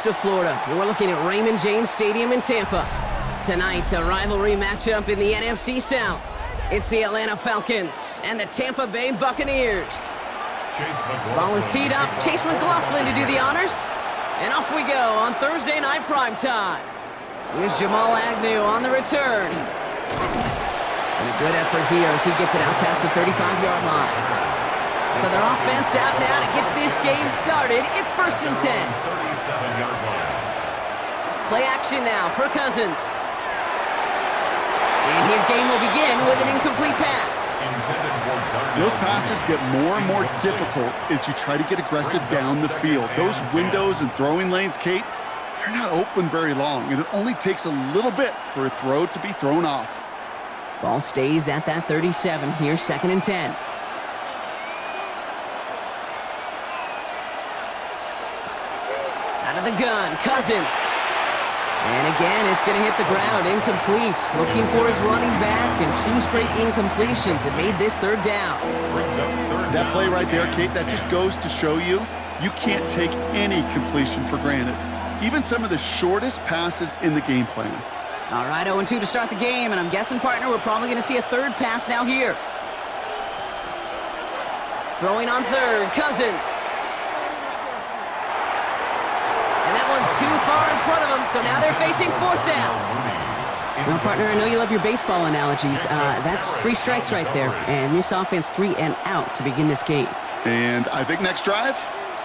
coast of Florida. We're looking at Raymond James Stadium in Tampa. Tonight's a rivalry matchup in the NFC South. It's the Atlanta Falcons and the Tampa Bay Buccaneers. Ball is teed up. Chase McLaughlin to do the honors. And off we go on Thursday night primetime. Here's Jamal Agnew on the return. And a good effort here as he gets it out past the 35-yard line. So their offense out now to get this game started. It's 1st and 10. 37-yard line. Play action now for Cousins. And his game will begin with an incomplete pass. Those passes get more and more difficult as you try to get aggressive down the field. Those windows and throwing lanes, Kate, they're not open very long, and it only takes a little bit for a throw to be thrown off. Ball stays at that 37. Here's 2nd and 10. Out of the gun, Cousins. And again, it's going to hit the ground, incomplete. Looking for his running back, and 2 straight incompletions. It made this 3rd down. That play right there, Kate, that just goes to show you can't take any completion for granted. Even some of the shortest passes in the game plan. All right, 0-2 to start the game, and I'm guessing, partner, we're probably going to see a 3rd pass now here. Throwing on 3rd, Cousins. Too far in front of them, so now they're facing 4th down. Well, partner, I know you love your baseball analogies. That's 3 strikes right there, and this offense 3 and out to begin this game. And I think next drive,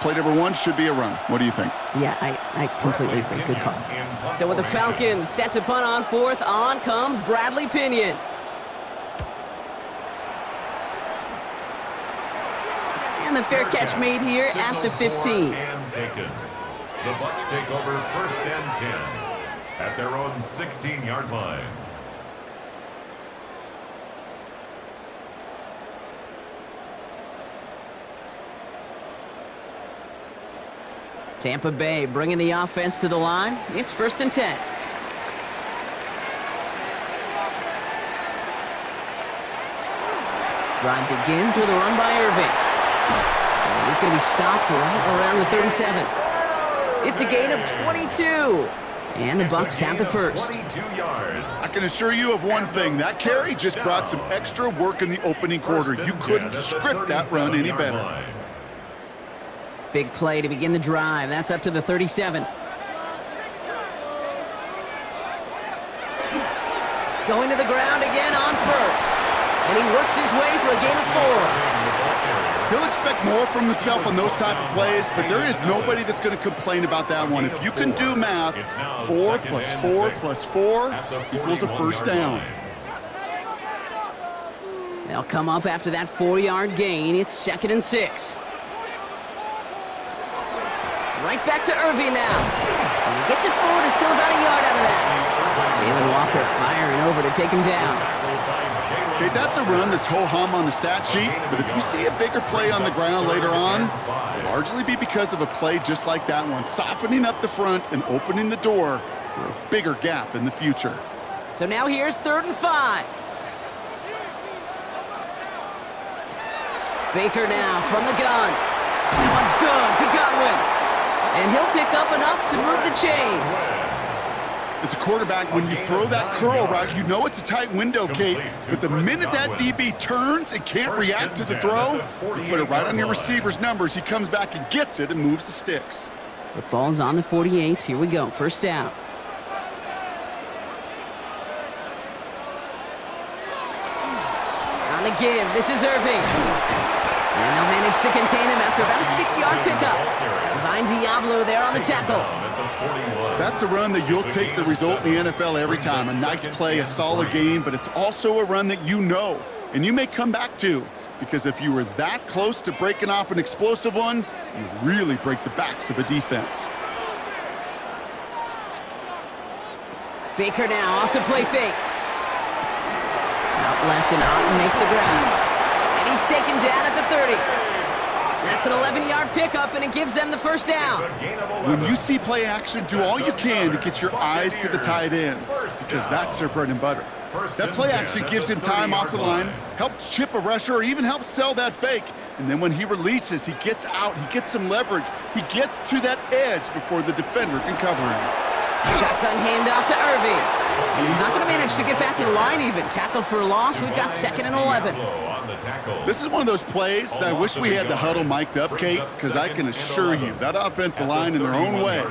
play number 1 should be a run. What do you think? Yeah, I completely agree. Good call. So with the Falcons set to punt on 4th, on comes Bradley Pinion. And the fair catch made here at the 15. The Bucs take over 1st and 10 at their own 16-yard line. Tampa Bay bringing the offense to the line. It's 1st and 10. Drive begins with a run by Irving. And he's going to be stopped right around the 37. It's a gain of 22. And the Bucs have the 1st. I can assure you of one thing. That carry just brought some extra work in the opening quarter. You couldn't script that run any better. Big play to begin the drive. That's up to the 37. Going to the ground again on 1st. And he works his way for a gain of 4. He'll expect more from himself on those type of plays, but there is nobody that's going to complain about that one. If you can do math, 4 plus 4 plus 4 equals a 1st down. They'll come up after that 4-yard gain. It's 2nd and 6. Right back to Irving now. And he gets it forward. It's still about a yard out of that. Jalen Walker firing over to take him down. Okay, that's a run that's ho-hum on the stat sheet, but if you see a bigger play on the ground later on, it'll largely be because of a play just like that one, softening up the front and opening the door for a bigger gap in the future. So now here's 3rd and 5. Baker now from the gun. That one's good to Godwin. And he'll pick up enough to move the chains. As a quarterback, when you throw that curl route, you know it's a tight window, Kate. But the minute that DB turns and can't react to the throw, you put it right on your receiver's numbers. He comes back and gets it and moves the sticks. The ball's on the 48. Here we go. 1st down. On the give. This is Irving. And they'll manage to contain him after about a 6-yard pickup. Divine Diablo there on the tackle. That's a run that you'll take the result in the NFL every time. A nice play, a solid game, but it's also a run that you know, and you may come back to, because if you were that close to breaking off an explosive one, you really break the backs of a defense. Baker now off the play fake. Out left and Otten makes the grab. And he's taken down at the 30. That's an 11-yard pickup, and it gives them the 1st down. When you see play action, do all you can to get your eyes to the tight end. because that's their bread and butter. That play actually gives him time off the line, helps chip a rusher, or even helps sell that fake. And then when he releases, he gets out, he gets some leverage. He gets to that edge before the defender can cover him. Shotgun handoff to Irving. And he's not going to manage to get back to the line even. Tackled for a loss. We've got 2nd and 11. This is one of those plays that I wish we had the huddle mic'd up, Kate, because I can assure you that offensive line in their own way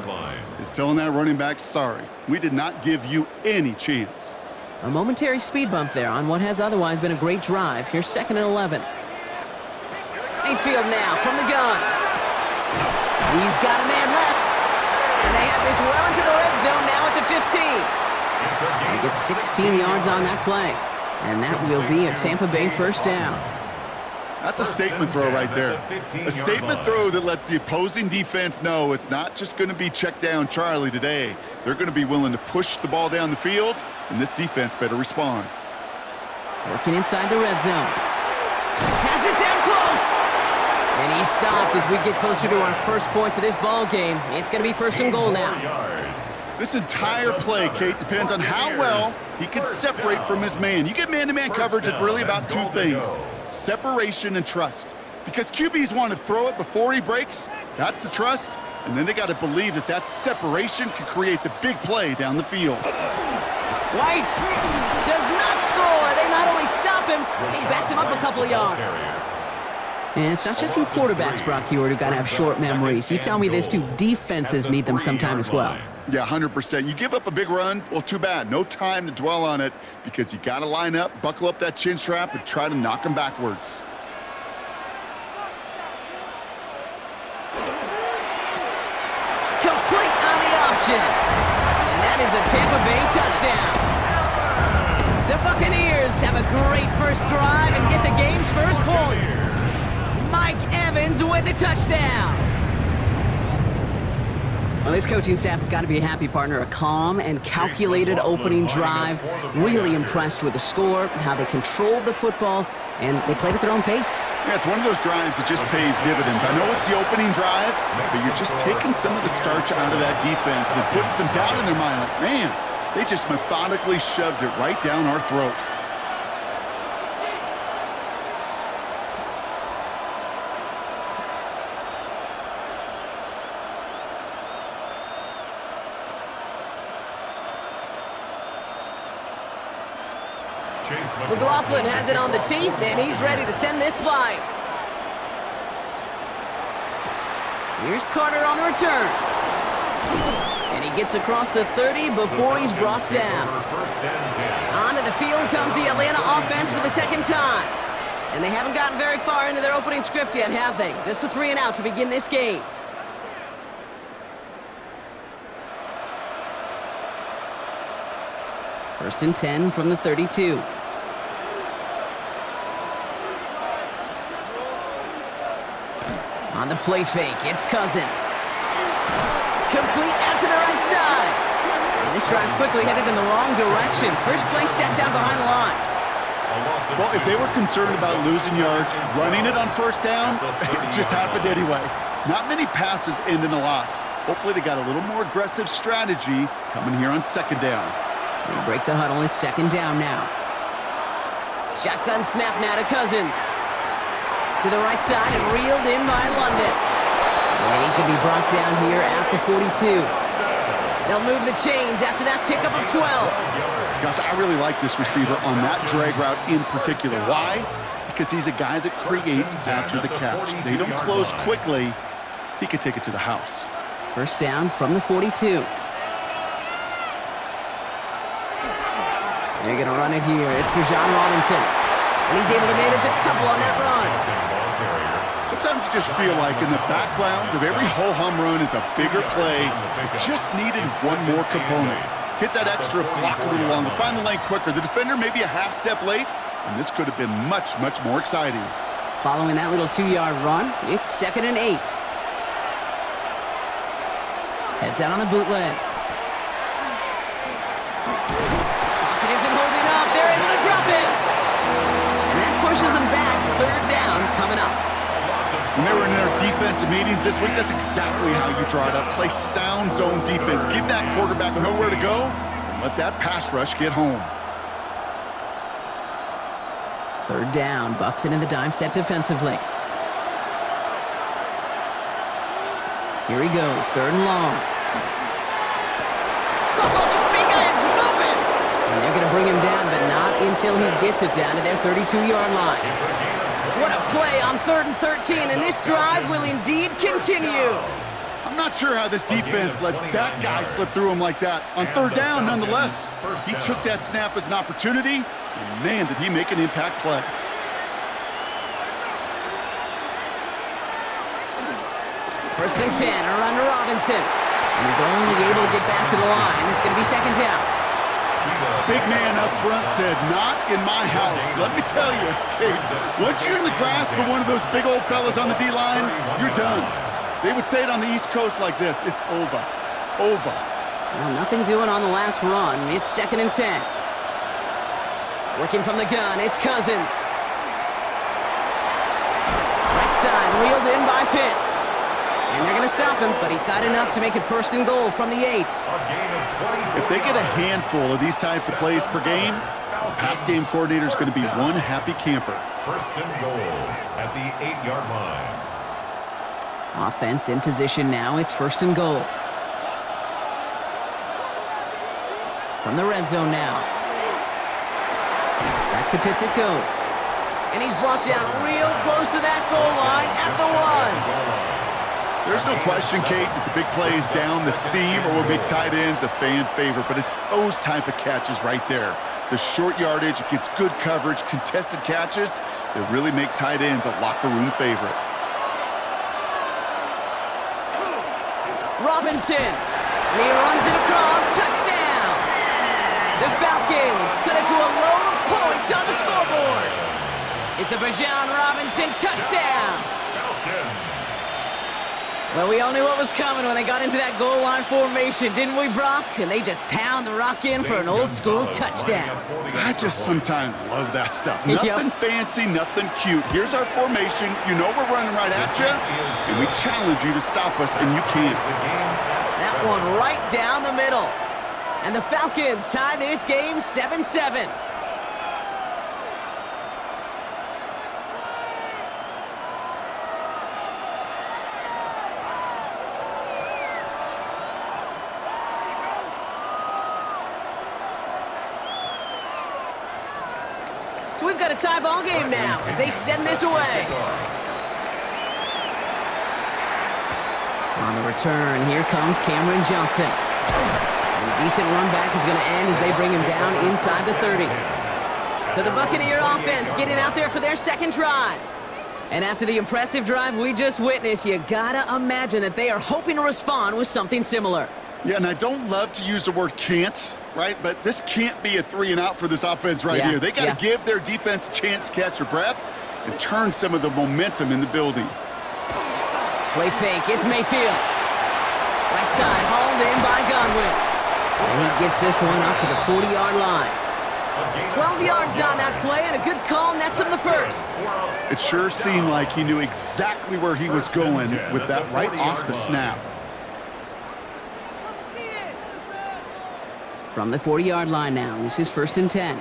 is telling that running back, sorry, we did not give you any chance. A momentary speed bump there on what has otherwise been a great drive. Here's 2nd and 11. Mayfield now from the gun. He's got a man left. And they have this well into the red zone now at the 15. He gets 16 yards on that play. And that will be a Tampa Bay first down. That's a statement throw right there. A statement throw that lets the opposing defense know it's not just going to be check down Charlie today. They're going to be willing to push the ball down the field, and this defense better respond. Working inside the red zone. Has it down close. And he stopped as we get closer to our first points of this ball game. It's going to be 1st and goal now. This entire play, Kate, depends on how well he can separate from his man. You get man-to-man coverage, it's really about 2 things, separation and trust. Because QBs want to throw it before he breaks, that's the trust, and then they got to believe that that separation can create the big play down the field. White does not score. They not only stop him, they backed him up a couple of yards. And it's not just some quarterbacks, Brock Heward, who got to have short memories. You tell me these 2 defenses need them sometime as well. Yeah, 100%. You give up a big run, well, too bad. No time to dwell on it because you got to line up, buckle up that chin strap, and try to knock him backwards. Complete on the option. And that is a Tampa Bay touchdown. The Buccaneers have a great first drive and get the game's first points. Mike Evans with the touchdown. Well, this coaching staff has got to be a happy partner. A calm and calculated opening drive. Really impressed with the score, how they controlled the football, and they played at their own pace. Yeah, it's one of those drives that just pays dividends. I know it's the opening drive, but you're just taking some of the starch out of that defense and putting some doubt in their mind. Like, man, they just methodically shoved it right down our throat. McLaughlin has it on the tee, and he's ready to send this flying. Here's Carter on the return. And he gets across the 30 before he's brought down. Onto the field comes the Atlanta offense for the 2nd time. And they haven't gotten very far into their opening script yet, have they? Just a 3 and out to begin this game. First and 10 from the 32. On the play fake, it's Cousins. Complete out to the right side. And this drive's quickly headed in the wrong direction. First play set down behind the line. Well, if they were concerned about losing yards, running it on 1st down, it just happened anyway. Not many passes end in a loss. Hopefully they got a little more aggressive strategy coming here on 2nd down. They break the huddle. It's 2nd down now. Shotgun snap now to Cousins. To the right side and reeled in by London. And he's going to be brought down here at the 42. They'll move the chains after that pickup of 12. Gosh, I really like this receiver on that drag route in particular. Why? Because he's a guy that creates after the catch. They don't close quickly. He could take it to the house. First down from the 42. They're going to run it here. It's Bijan Robinson. And he's able to manage a couple on that run. Sometimes you just feel like in the background of every ho-hum run is a bigger play. It just needed one more component. Hit that extra block a little longer, find the lane quicker. The defender maybe a half step late, and this could have been much, much more exciting. Following that little 2-yard run, it's 2nd and 8. Heads out on the bootleg. Pocket isn't holding up. They're able to drop it. And that pushes them back. 3rd down coming up. When they were in their defensive meetings this week, that's exactly how you draw it up. Play sound zone defense. Give that quarterback nowhere to go, and Let that pass rush get home. Third down, Bucs in the dime set defensively. Here he goes, third and long. Oh, this big guy is moving! And they're going to bring him down, but not until he gets it down to their 32-yard line. What a play on 3rd and 13, and this drive will indeed continue. I'm not sure how this defense let that guy slip through him like that. On third down, nonetheless, he took that snap as an opportunity, and man, did he make an impact play. First and 10, a run to Robinson. And he's only able to get back to the line. It's going to be second down. Big man up front said, not in my house. Let me tell you, okay, once you're in the grasp of one of those big old fellas on the D-line, you're done. They would say it on the East Coast like this, it's over. Over. Well, nothing doing on the last run. It's second and 10. Working from the gun, it's Cousins. Right side, wheeled in by Pitts. And they're going to stop him, but he got enough to make it first and goal from the 8. If they get a handful of these types of plays per game, the pass game coordinator is going to be one happy camper. First and goal at the 8-yard line. Offense in position now. It's first and goal. From the red zone now. Back to Pitts it goes. And he's brought down real close to that goal line at the 1. There's no question, Kate, that the big plays down the seam or big tight ends a fan favorite, but it's those type of catches right there. The short yardage, it gets good coverage, contested catches that really make tight ends a locker room favorite. Robinson, and he runs it across, touchdown! The Falcons cut it to a low point on the scoreboard. It's a Bijan Robinson touchdown. Falcons. Well, we all knew what was coming when they got into that goal line formation, didn't we, Brock? And they just pound the rock in for an old-school touchdown. I just sometimes love that stuff. Nothing fancy, nothing cute. Here's our formation. You know we're running right at you, and we challenge you to stop us, and you can't. That one right down the middle. And the Falcons tie this game 7-7. So we've got a tie ball game now as they send this away. On the return, here comes Cameron Johnson. And a decent run back is going to end as they bring him down inside the 30. So the Buccaneer offense getting out there for their second drive. And after the impressive drive we just witnessed, you gotta imagine that they are hoping to respond with something similar. Yeah, and I don't love to use the word can't, right? But this can't be a 3-and-out for this offense right here. They got to give their defense a chance to catch their breath and turn some of the momentum in the building. Play fake, it's Mayfield. Right side, hauled in by Godwin. And he gets this one up to the 40-yard line. 12 yards on that play, and a good call nets him the first. It sure seemed like he knew exactly where he was going with that right off the snap. From the 40-yard line now, this is first and 10.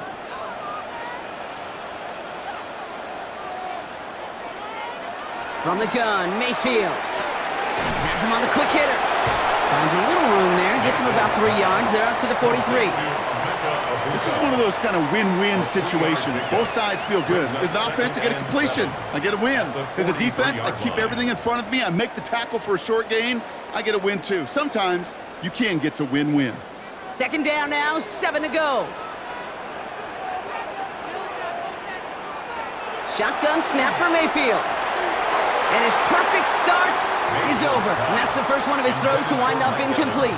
From the gun, Mayfield. Has him on the quick hitter. Finds a little room there, gets him about 3 yards. They're up to the 43. This is one of those kind of win-win situations. Both sides feel good. As an offense, I get a completion. I get a win. As a defense, I keep everything in front of me. I make the tackle for a short gain. I get a win, too. Sometimes you can get to win-win. Second down now, 7 to go. Shotgun snap for Mayfield. And his perfect start is over. And that's the first one of his throws to wind up incomplete.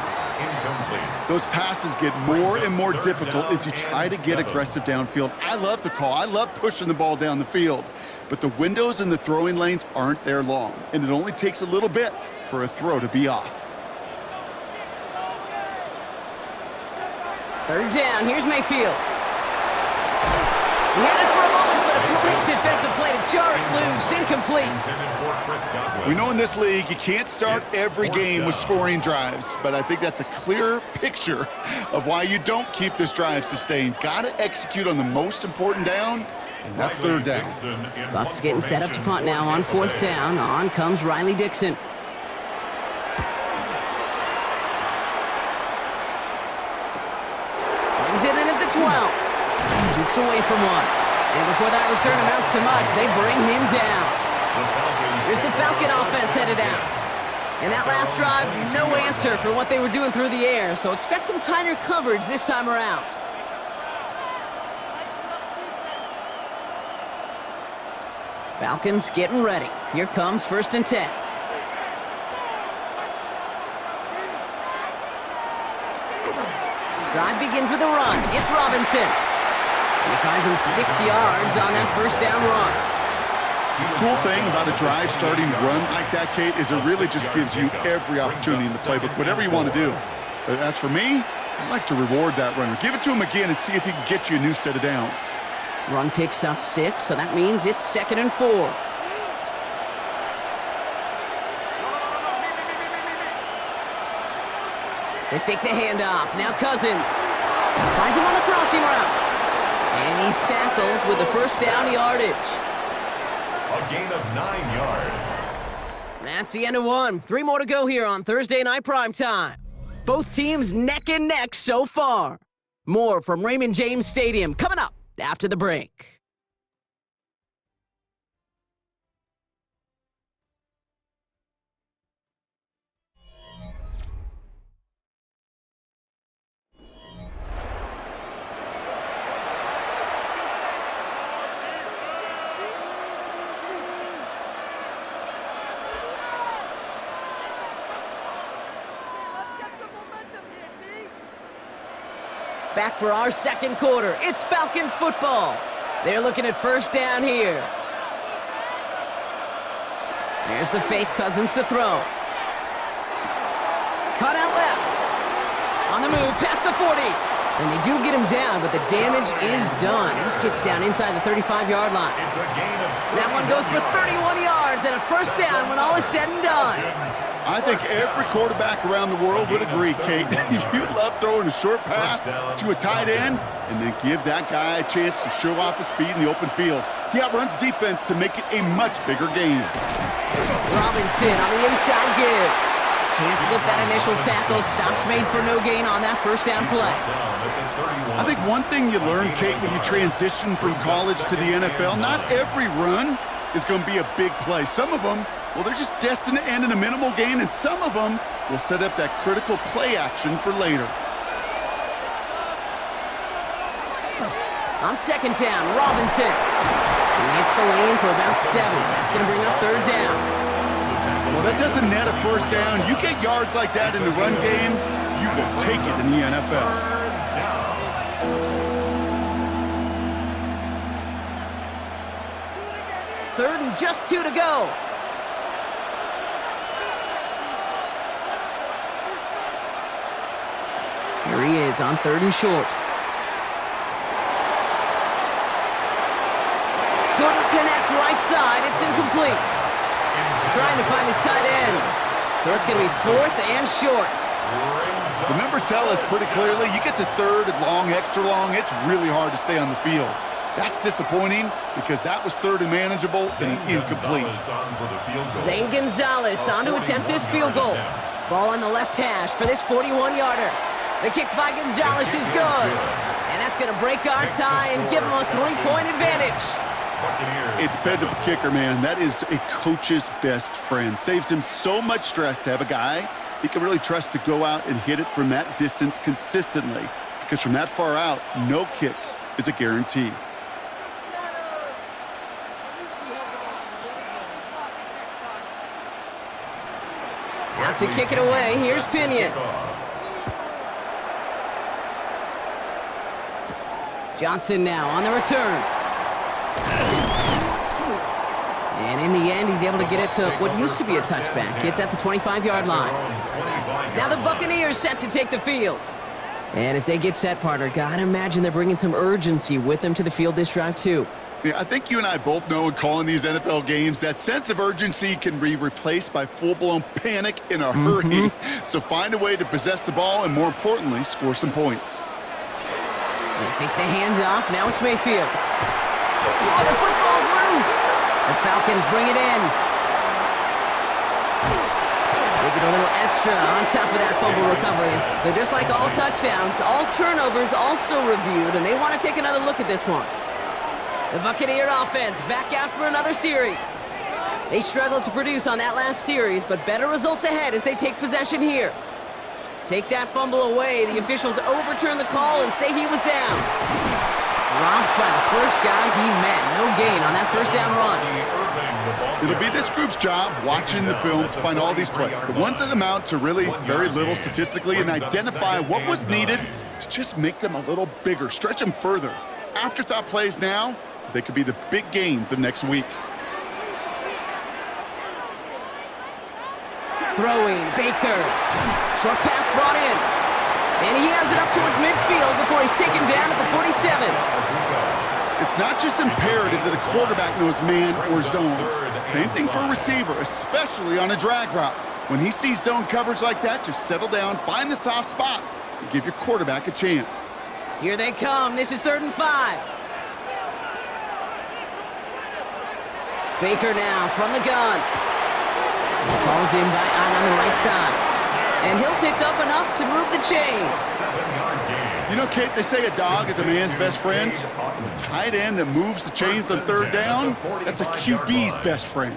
Those passes get more and more difficult as you try to get aggressive downfield. I love the call. I love pushing the ball down the field. But the windows in the throwing lanes aren't there long. And it only takes a little bit for a throw to be off. Third down, here's Mayfield. He had it for a moment, but a Great defensive play to jar it loose. Incomplete. We know in this league you can't start every game with scoring drives, but I think that's a clear picture of why you don't keep this drive sustained. Got to execute on the most important down, and that's third down. Bucs getting set up to punt now on fourth down. On comes Riley Dixon. Brings it in at the 12. Jukes away from one. And before that return amounts to much, they bring him down. Here's the Falcon offense headed out. And that last drive, no answer for what they were doing through the air, so expect some tighter coverage this time around. Falcons getting ready. Here comes 1st and 10. Drive begins with a run. It's Robinson. And he finds him 6 yards on that first down run. Cool thing about a drive starting run like that, Kate, is it really just gives you every opportunity in the playbook, whatever you want to do. But as for me, I like to reward that runner. Give it to him again and see if he can get you a new set of downs. Run picks up 6, so that means it's 2nd and 4. They fake the handoff. Now Cousins finds him on the crossing route. And he's tackled with the first down yardage. A gain of 9 yards. That's the end of one. 3 more to go here on Thursday Night Primetime. Both teams neck and neck so far. More from Raymond James Stadium coming up after the break. Back for our second quarter. It's Falcons football. They're looking at first down here. There's the fake. Cousins to throw. Cut out left. On the move, past the 40. And they do get him down, but the damage is done. He just gets down inside the 35-yard line. That one goes for 31 yards and a first down when all is said and done. I think every quarterback around the world would agree, Kate. You love throwing a short pass to a tight end and then give that guy a chance to show off his speed in the open field. He outruns defense to make it a much bigger gain. Robinson on the inside give. Can't slip that initial tackle. Stops made for no gain on that first down play. I think one thing you learn, Kate, when you transition from college to the NFL, not every run is going to be a big play. Some of them, well, they're just destined to end in a minimal gain, and some of them will set up that critical play action for later. On second down, Robinson. He hits the lane for about 7. That's going to bring up third down. Well, that doesn't net a first down. You get yards like that in the run game, you will take it in the NFL. Third and just 2 to go. Here he is on 3rd and short. Couldn't connect right side. It's incomplete. Trying to find his tight end. So it's going to be 4th and short. The numbers tell us pretty clearly, you get to 3rd and long, extra long, it's really hard to stay on the field. That's disappointing because that was 3rd and manageable and incomplete. Zane Gonzalez on to attempt this field goal. Ball on the left hash for this 41-yarder. The kick by Gonzalez is good. And that's going to break our tie and give him a 3-point advantage. A dependable kicker, man. That is a coach's best friend. Saves him so much stress to have a guy he can really trust to go out and hit it from that distance consistently. Because from that far out, no kick is a guarantee. Out to kick it away, here's Pinion. Johnson now on the return. And in the end, he's able to get it to what used to be a touchback. It's at the 25-yard line. Now the Buccaneers set to take the field. And as they get set, partner, gotta imagine they're bringing some urgency with them to the field this drive, too. Yeah, I think you and I both know in calling these NFL games that sense of urgency can be replaced by full-blown panic in a hurry. So find a way to possess the ball and, more importantly, score some points. They fake the handoff. Now it's Mayfield. Oh, the football's loose. The Falcons bring it in. They get a little extra on top of that fumble recovery. So just like all touchdowns, all turnovers also reviewed, and they want to take another look at this one. The Buccaneer offense back out for another series. They struggled to produce on that last series, but better results ahead as they take possession here. Take that fumble away. The officials overturn the call and say he was down. Dropped by the first guy he met. No gain on that first down run. It'll be this group's job watching the film to find all these plays, the ones that amount to really very little statistically, and identify what was needed to just make them a little bigger, stretch them further. Afterthought plays now, they could be the big gains of next week. Throwing, Baker. Short pass brought in. And he has it up towards midfield before he's taken down at the 47. It's not just imperative that a quarterback knows man or zone. Same thing for a receiver, especially on a drag route. When he sees zone coverage like that, just settle down, find the soft spot, and give your quarterback a chance. Here they come. This is 3rd and 5. Baker now from the gun. This is hauled in by on the right side. And he'll pick up enough to move the chains. You know, Kate, they say a dog is a man's best friend. The tight end that moves the chains on 3rd down, that's a QB's best friend.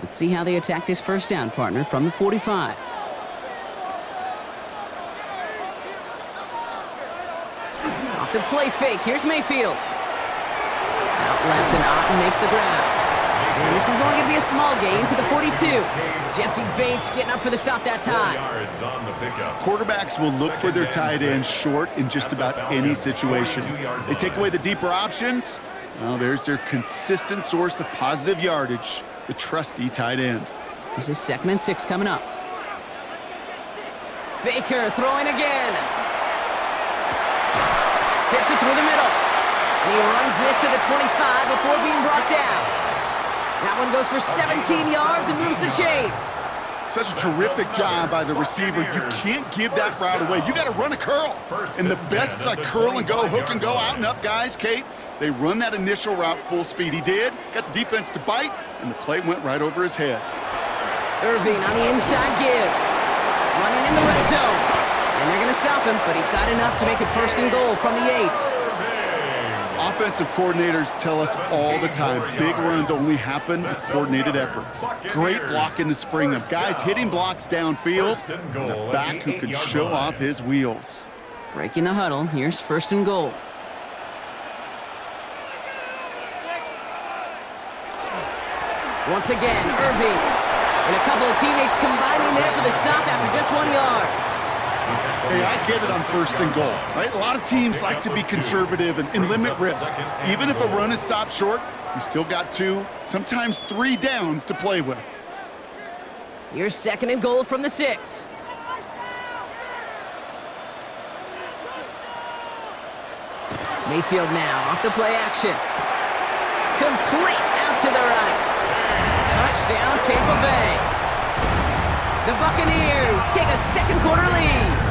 Let's see how they attack this first down, partner, from the 45. Off the play fake. Here's Mayfield. Out left, and Otten makes the grab. And this is only going to be a small gain to the 42. Jesse Bates getting up for the stop that time. Quarterbacks will look for their tight end short in just about any situation. They take away the deeper options. Well, there's their consistent source of positive yardage, the trusty tight end. This is 2nd and 6 coming up. Baker throwing again. Fits it through the middle. And he runs this to the 25 before being brought down. That one goes for 17 yards and moves the chains. Such a terrific job by the receiver. You can't give that route away. You got to run a curl. And the best like curl and go, hook and go, out and up guys, Kate, they run that initial route full speed. He did. Got the defense to bite, and the play went right over his head. Irving on the inside give. Running in the red zone. And they're going to stop him, but he got enough to make it 1st and goal from the 8. Offensive coordinators tell us all the time, big runs only happen with coordinated efforts. Great block in the spring of guys hitting blocks downfield, and a back who can show off his wheels. Breaking the huddle, here's 1st and goal. Once again, Irving. And a couple of teammates combining there for the stop after just 1 yard. Hey, I get it on 1st and goal, right? A lot of teams like to be conservative and limit risk. Even if a run is stopped short, you still got 2, sometimes 3 downs to play with. Here's 2nd and goal from the 6. Mayfield now off the play action. Complete out to the right. Touchdown, Tampa Bay. The Buccaneers take a 2nd quarter lead.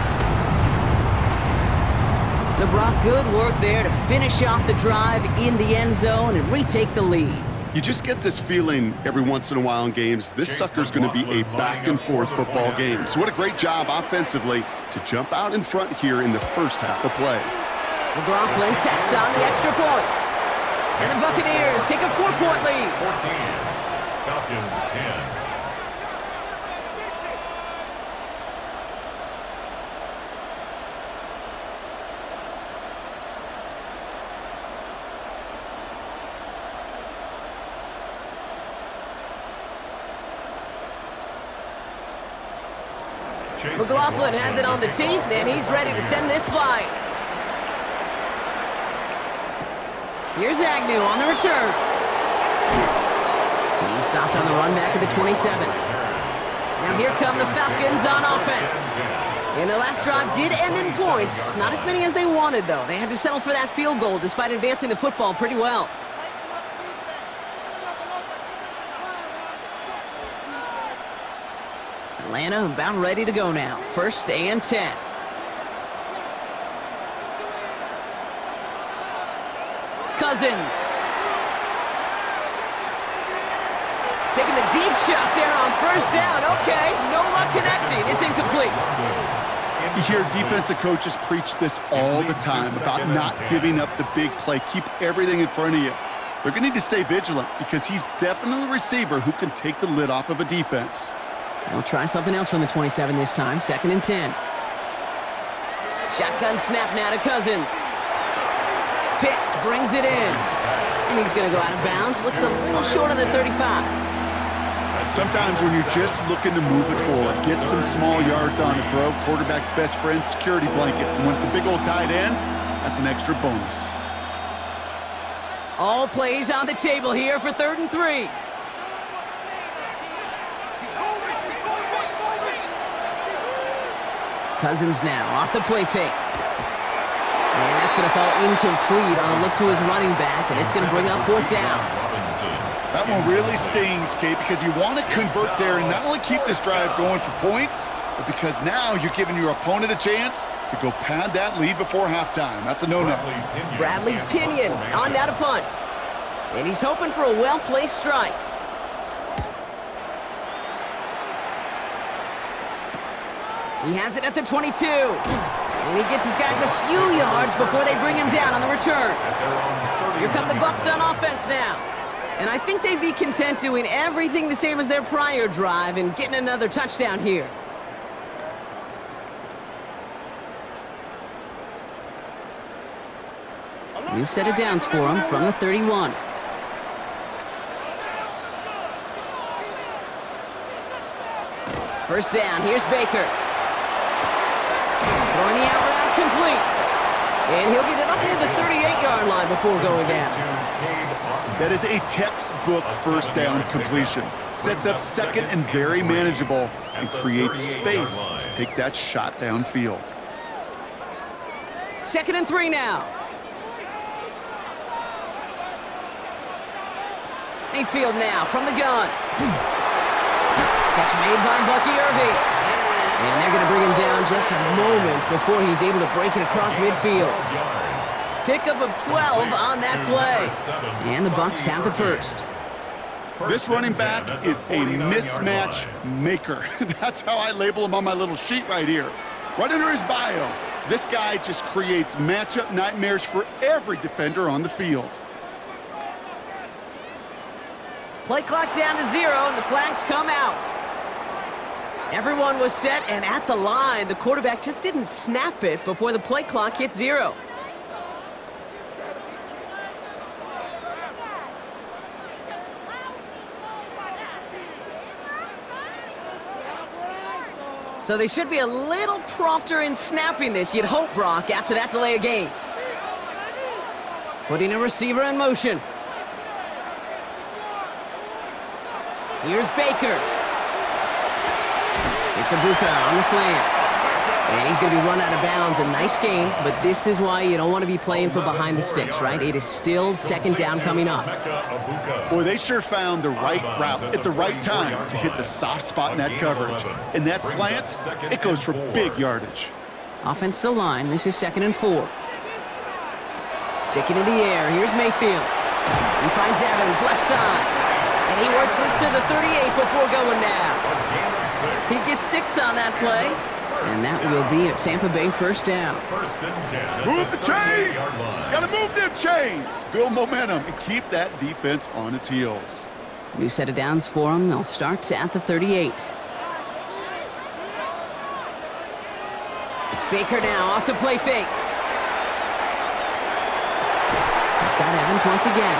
So Brock, good work there to finish off the drive in the end zone and retake the lead. You just get this feeling every once in a while in games, this sucker's going to be a back-and-forth football game. So what a great job offensively to jump out in front here in the first half of play. McLaughlin tacks on the extra point. And the Buccaneers take a 4-point lead. 14, Falcons 10. McLaughlin has it on the team, and he's ready to send this flight. Here's Agnew on the return. He's stopped on the run back at the 27. Now here come the Falcons on offense. And their last drive did end in points. Not as many as they wanted, though. They had to settle for that field goal despite advancing the football pretty well. Atlanta about ready to go now. 1st and 10. Cousins. Taking the deep shot there on 1st down. Okay, no luck connecting. It's incomplete. You hear defensive coaches preach this all the time about not giving up the big play. Keep everything in front of you. They're going to need to stay vigilant because he's definitely a receiver who can take the lid off of a defense. They'll try something else from the 27 this time. 2nd and 10. Shotgun snap now to Cousins. Pitts brings it in. And he's going to go out of bounds. Looks a little short of the 35. Sometimes when you're just looking to move it forward, get some small yards on the throw, quarterback's best friend, security blanket. And when it's a big old tight end, that's an extra bonus. All plays on the table here for 3rd and 3. Cousins now off the play fake. And that's going to fall incomplete on a look to his running back, and it's going to bring up 4th down. That one really stings, Kate, because you want to convert there and not only keep this drive going for points, but because now you're giving your opponent a chance to go pad that lead before halftime. That's a no-no. Bradley Pinion on down to punt. And he's hoping for a well-placed strike. He has it at the 22. And he gets his guys a few yards before they bring him down on the return. Here come the Bucs on offense now. And I think they'd be content doing everything the same as their prior drive and getting another touchdown here. New set of downs for him from the 31. First down, here's Baker. Throwing the out route complete. And he'll get it up near the 38-yard line before going down. That is a textbook first down completion. Sets up 2nd and very manageable and creates space to take that shot downfield. 2nd and 3 now. Mayfield now from the gun. Catch made by Bucky Irving. And they're going to bring him down just a moment before he's able to break it across midfield. Pickup of 12 on that play. And the Bucs have the 1st. This running back is a mismatch maker. That's how I label him on my little sheet right here. Right under his bio, this guy just creates matchup nightmares for every defender on the field. Play clock down to 0, and the flags come out. Everyone was set and at the line. The quarterback just didn't snap it before the play clock hit 0. So they should be a little prompter in snapping this, you'd hope, Brock, after that delay of game. Putting a receiver in motion. Here's Baker. It's Ibuka on the slant. And he's going to be run out of bounds. A nice game, but this is why you don't want to be playing for behind the sticks, right? It is still 2nd down coming up. Boy, they sure found the right route at the right time to hit the soft spot in that coverage. And that slant, it goes for big yardage. Offensive line, this is 2nd and 4. Sticking in the air, here's Mayfield. He finds Evans, left side. And he works this to the 38 before going down. He gets 6 on that play. And that will be a Tampa Bay 1st down. Move the chains! Gotta move them chains! Build momentum and keep that defense on its heels. New set of downs for them. They'll start at the 38. Baker now off the play fake. He's got Evans once again.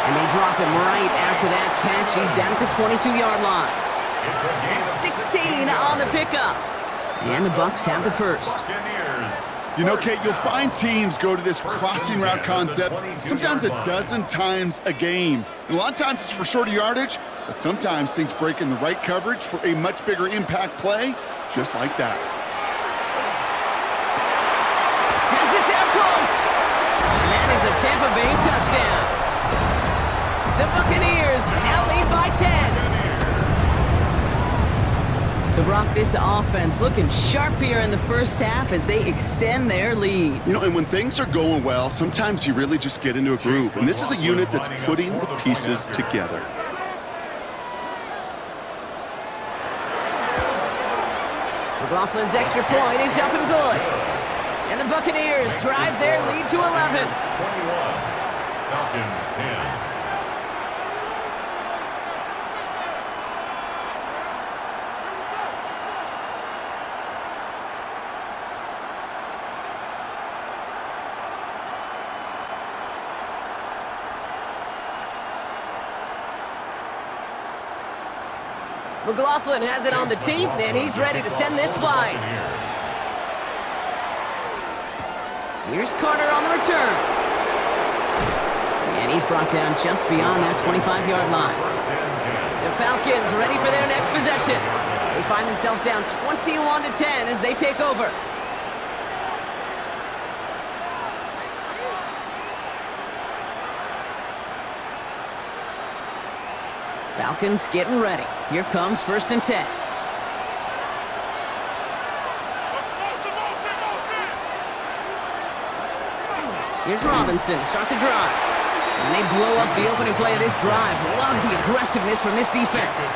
And they drop him right after that catch. He's down at the 22-yard line. That's 16 on the pickup. And the Bucs have the 1st. You know, Kate, you'll find teams go to this crossing route concept sometimes a dozen times a game. And a lot of times it's for shorter yardage, But sometimes things break in the right coverage for a much bigger impact play, just like that. Has it down close. And that is a Tampa Bay touchdown. The Buccaneers now lead by 10. So, Brock, this offense looking sharp here in the first half as they extend their lead. You know, and when things are going well, sometimes you really just get into a groove. And this is a unit that's putting the pieces together. McLaughlin's extra point is up and good. And the Buccaneers drive their lead to 11. 21, Falcons 10. McLaughlin has it on the tee, and he's ready to send this flying. Here's Carter on the return. And he's brought down just beyond that 25-yard line. The Falcons ready for their next possession. They find themselves down 21-10 as they take over. Falcons getting ready. Here comes 1st and 10. Here's Robinson to start the drive. And they blow up the opening play of this drive. Love the aggressiveness from this defense.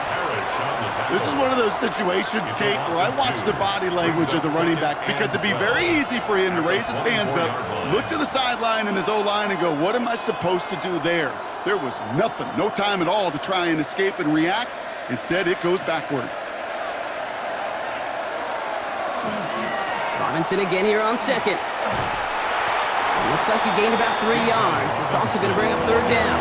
This is one of those situations, Kate, where I watch the body language of the running back because it'd be very easy for him to raise his hands up, look to the sideline in his O-line and go, what am I supposed to do there? There was nothing, no time at all to try and escape and react. Instead, it goes backwards. Robinson again here on second. Looks like he gained about 3 yards. It's also going to bring up 3rd down.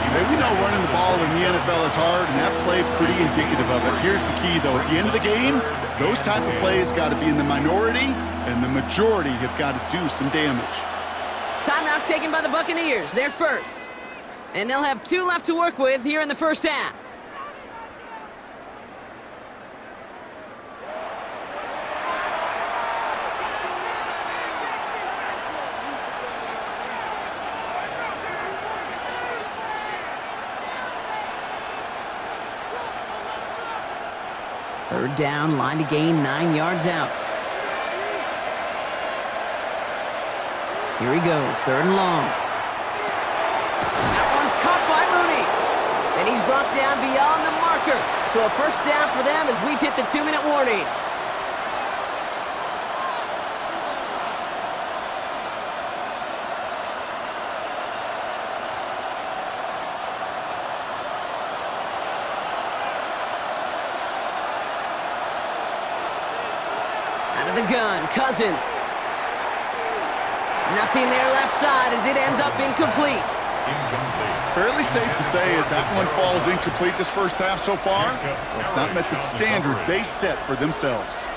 As we know, running the ball in the NFL is hard, and that play pretty indicative of it. Here's the key, though. At the end of the game, those type of plays got to be in the minority, and the majority have got to do some damage. Timeout taken by the Buccaneers. They're first. And they'll have 2 left to work with here in the first half. Third down, line to gain 9 yards out. Here he goes, 3rd and long. That one's caught by Mooney. And he's brought down beyond the marker. So a 1st down for them as we've hit the 2-minute warning. Out of the gun, Cousins. Nothing there left side as it ends up incomplete. Fairly safe to say as that one falls incomplete this first half so far, it's not met the standard they set for themselves.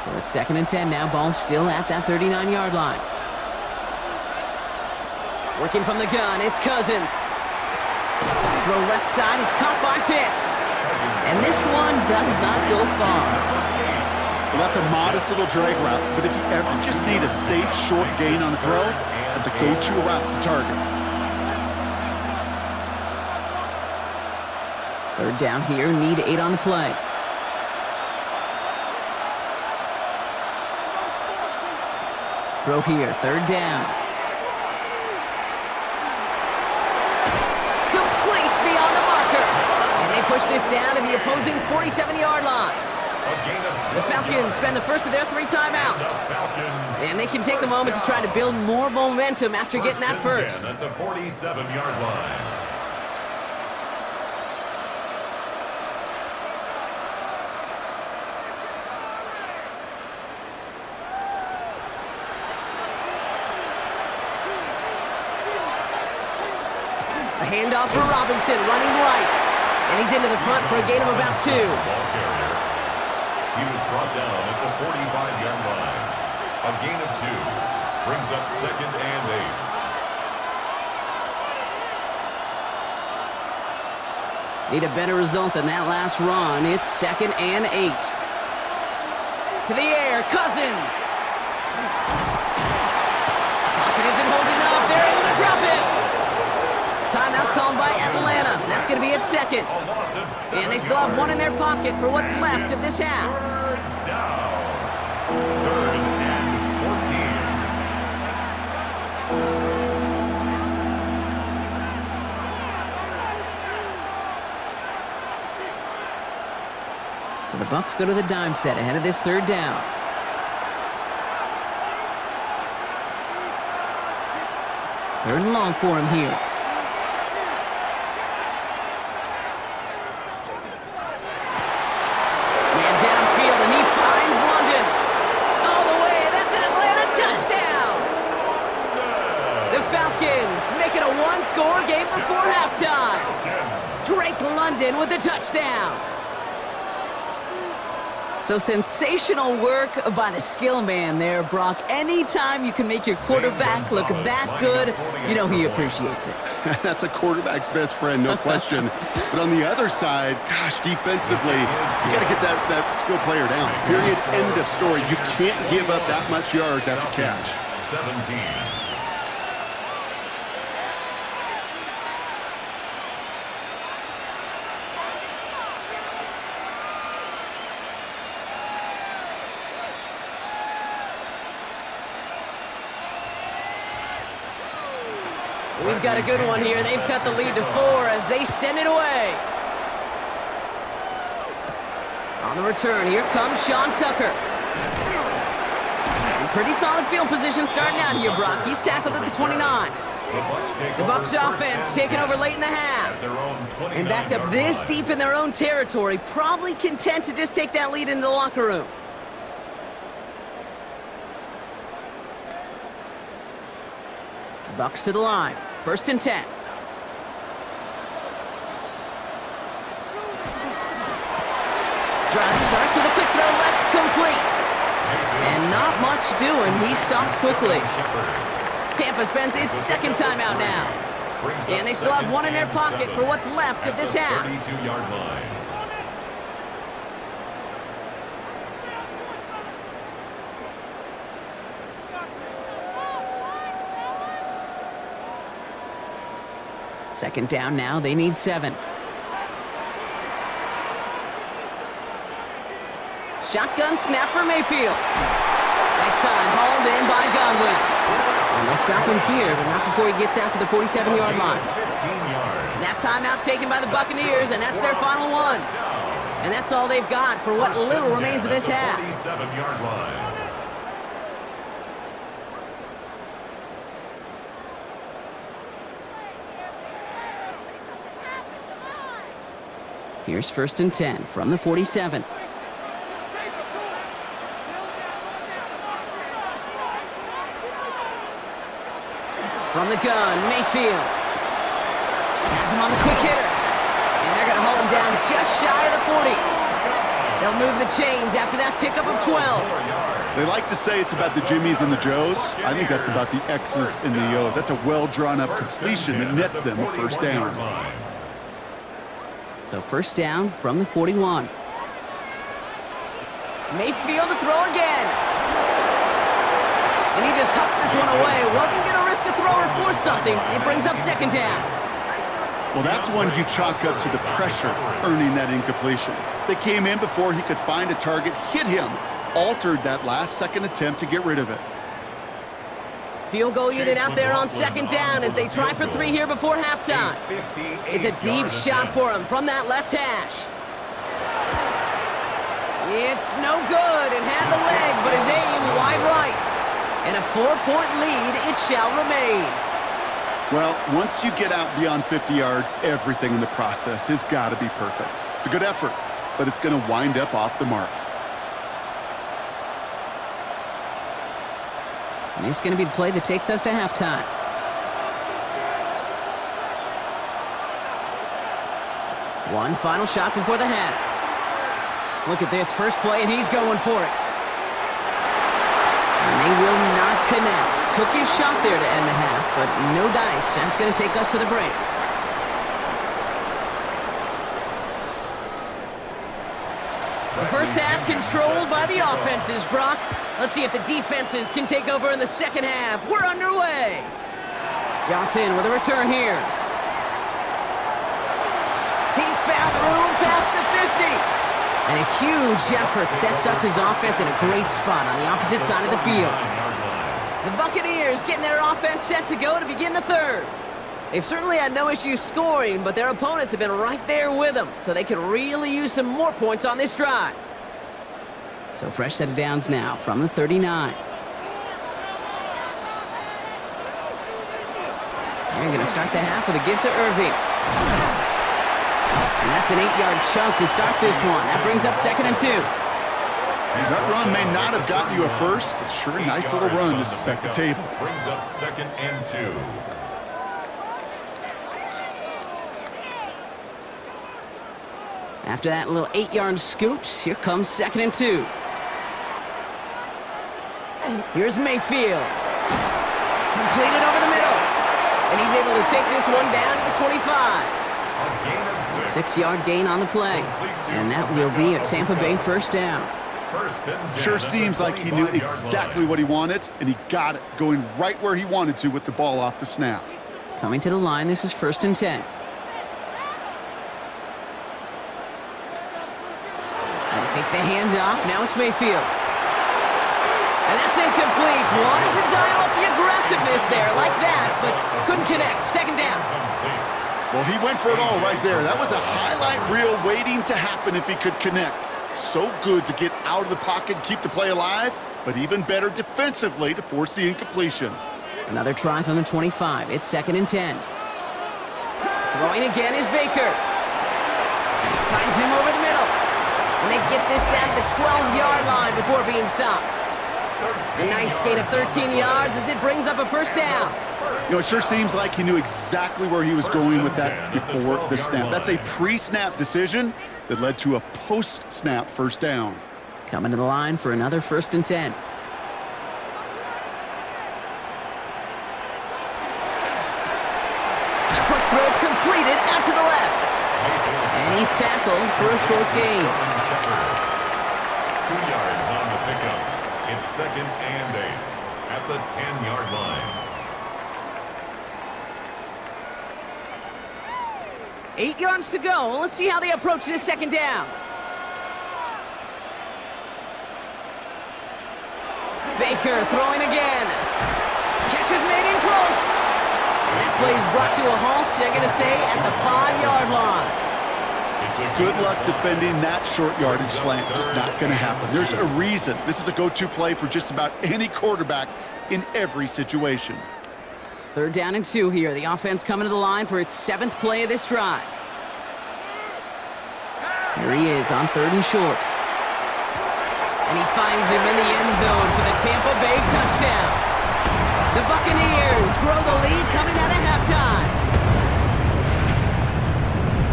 So it's 2nd and 10 now. Ball still at that 39-yard line. Working from the gun, it's Cousins. Throw left side is caught by Pitts. And this one does not go far. Well, that's a modest little drag route, but if you ever just need a safe, short gain on a throw, that's a go-to route to target. 3rd down here, need 8 on the play. Throw here, 3rd down. Complete beyond the marker. And they push this down to the opposing 47-yard line. The Falcons spend the first of their 3 timeouts. And they can take a moment to try to build more momentum after getting that first. At the 47-yard line. A handoff for Robinson, running right. And he's into the front for a gain of about 2. He was brought down at the 45-yard line. A gain of 2 brings up 2nd and 8. Need a better result than that last run. It's 2nd and 8. To the air, Cousins. Pocket isn't holding up. They're able to drop it. Timeout called by Atlanta. That's going to be its 2nd. And they still have one in their pocket for what's left of this half. Down. 3rd and 14. So the Bucs go to the dime set ahead of this 3rd down. Third and long for him here. Man downfield, and he finds London. All the way, that's an Atlanta touchdown! The Falcons make it a one-score game before halftime. Drake London with the touchdown. So sensational work by the skill man there, Brock. Anytime you can make your quarterback look that good, you know he appreciates it. That's a quarterback's best friend, no question. But on the other side, gosh, defensively, you got to get that skill player down. Period, end of story. You can't give up that much yards after catch. 17. We've got a good one here. They've cut the lead to 4 as they send it away. On the return, here comes Sean Tucker. In pretty solid field position starting out here, Brock. He's tackled at the 29. The Bucs offense taking over late in the half. And backed up this deep in their own territory, probably content to just take that lead into the locker room. Bucs to the line. 1st and 10. Drive starts with a quick throw left, complete. And not much doing. He stopped quickly. Tampa spends its 2nd timeout now. And they still have one in their pocket for what's left of this half. 32-yard line. Second down now, they need 7. Shotgun snap for Mayfield. Right side, hauled in by Godwin. And they'll stop him here, but not before he gets out to the 47-yard line. That timeout taken by the Buccaneers, and that's their final one. And that's all they've got for what little remains of this half. 47-yard line. Here's 1st and 10 from the 47. From the gun, Mayfield. Has him on the quick hitter. And they're going to hold him down just shy of the 40. They'll move the chains after that pickup of 12. They like to say it's about the Jimmies and the Joes. I think that's about the X's and the O's. That's a well-drawn-up completion that nets them a 1st down. So 1st down from the 41. Mayfield to throw again. And he just hucks this one away. Wasn't going to risk a throw or force something. It brings up 2nd down. Well, that's one you chalk up to the pressure earning that incompletion. They came in before he could find a target, hit him, altered that last 2nd attempt to get rid of it. Field goal unit out there on 2nd down as they try for 3 here before halftime. It's a deep shot for him from that left hash. It's no good. It had the leg, but his aim wide right. And a 4-point lead, it shall remain. Well, once you get out beyond 50 yards, everything in the process has got to be perfect. It's a good effort, but it's going to wind up off the mark. And this is going to be the play that takes us to halftime. One final shot before the half. Look at this first play, and he's going for it. And they will not connect. Took his shot there to end the half, but no dice. That's going to take us to the break. The first half controlled by the offenses, Brock. Let's see if the defenses can take over in the second half. We're underway. Johnson with a return here. He's found room past the 50. And a huge effort sets up his offense in a great spot on the opposite side of the field. The Buccaneers getting their offense set to go to begin the third. They've certainly had no issues scoring, but their opponents have been right there with them, so they could really use some more points on this drive. So fresh set of downs now from the 39. They're going to start the half with a give to Irving. And that's an 8-yard chunk to start this one. That brings up 2nd and 2. That run may not have gotten you a first, but sure a nice little run to set the table. Brings up 2nd and 2. After that little 8-yard scoot, here comes 2nd and 2. Here's Mayfield. Completed over the middle. And he's able to take this one down to the 25. 6-yard gain on the play. And that will be a Tampa Bay first down. Sure seems like he knew exactly what he wanted, and he got it, going right where he wanted to with the ball off the snap. Coming to the line, this is 1st and 10. They fake the handoff. Now it's Mayfield. And that's incomplete. Wanted to dial up the aggressiveness there like that, but couldn't connect. 2nd down. Well, he went for it all right there. That was a highlight reel waiting to happen if he could connect. So good to get out of the pocket and keep the play alive, but even better defensively to force the incompletion. Another try from the 25. It's 2nd and 10. Throwing again is Baker. Finds him over the middle. And they get this down to the 12-yard line before being stopped. A nice gain of 13 yards as it brings up a first down. You know, it sure seems like he knew exactly where he was going with that before the snap. That's a pre-snap decision that led to a post-snap first down. Coming to the line for another 1st and 10. A quick throw completed out to the left. And he's tackled for a short gain. 2 yards on the pickup. It's 2nd and 8 at the 10-yard line. 8 yards to go. Let's see how they approach this 2nd down. Baker throwing again. Catch is made in close. And that play is brought to a halt, I'm going to say, at the 5-yard line. Good luck defending that short yardage slant. Just not going to happen. There's a reason. This is a go-to play for just about any quarterback in every situation. 3rd down and 2 here. The offense coming to the line for its 7th play of this drive. Here he is on 3rd and short. And he finds him in the end zone for the Tampa Bay touchdown. The Buccaneers grow the lead coming out of halftime.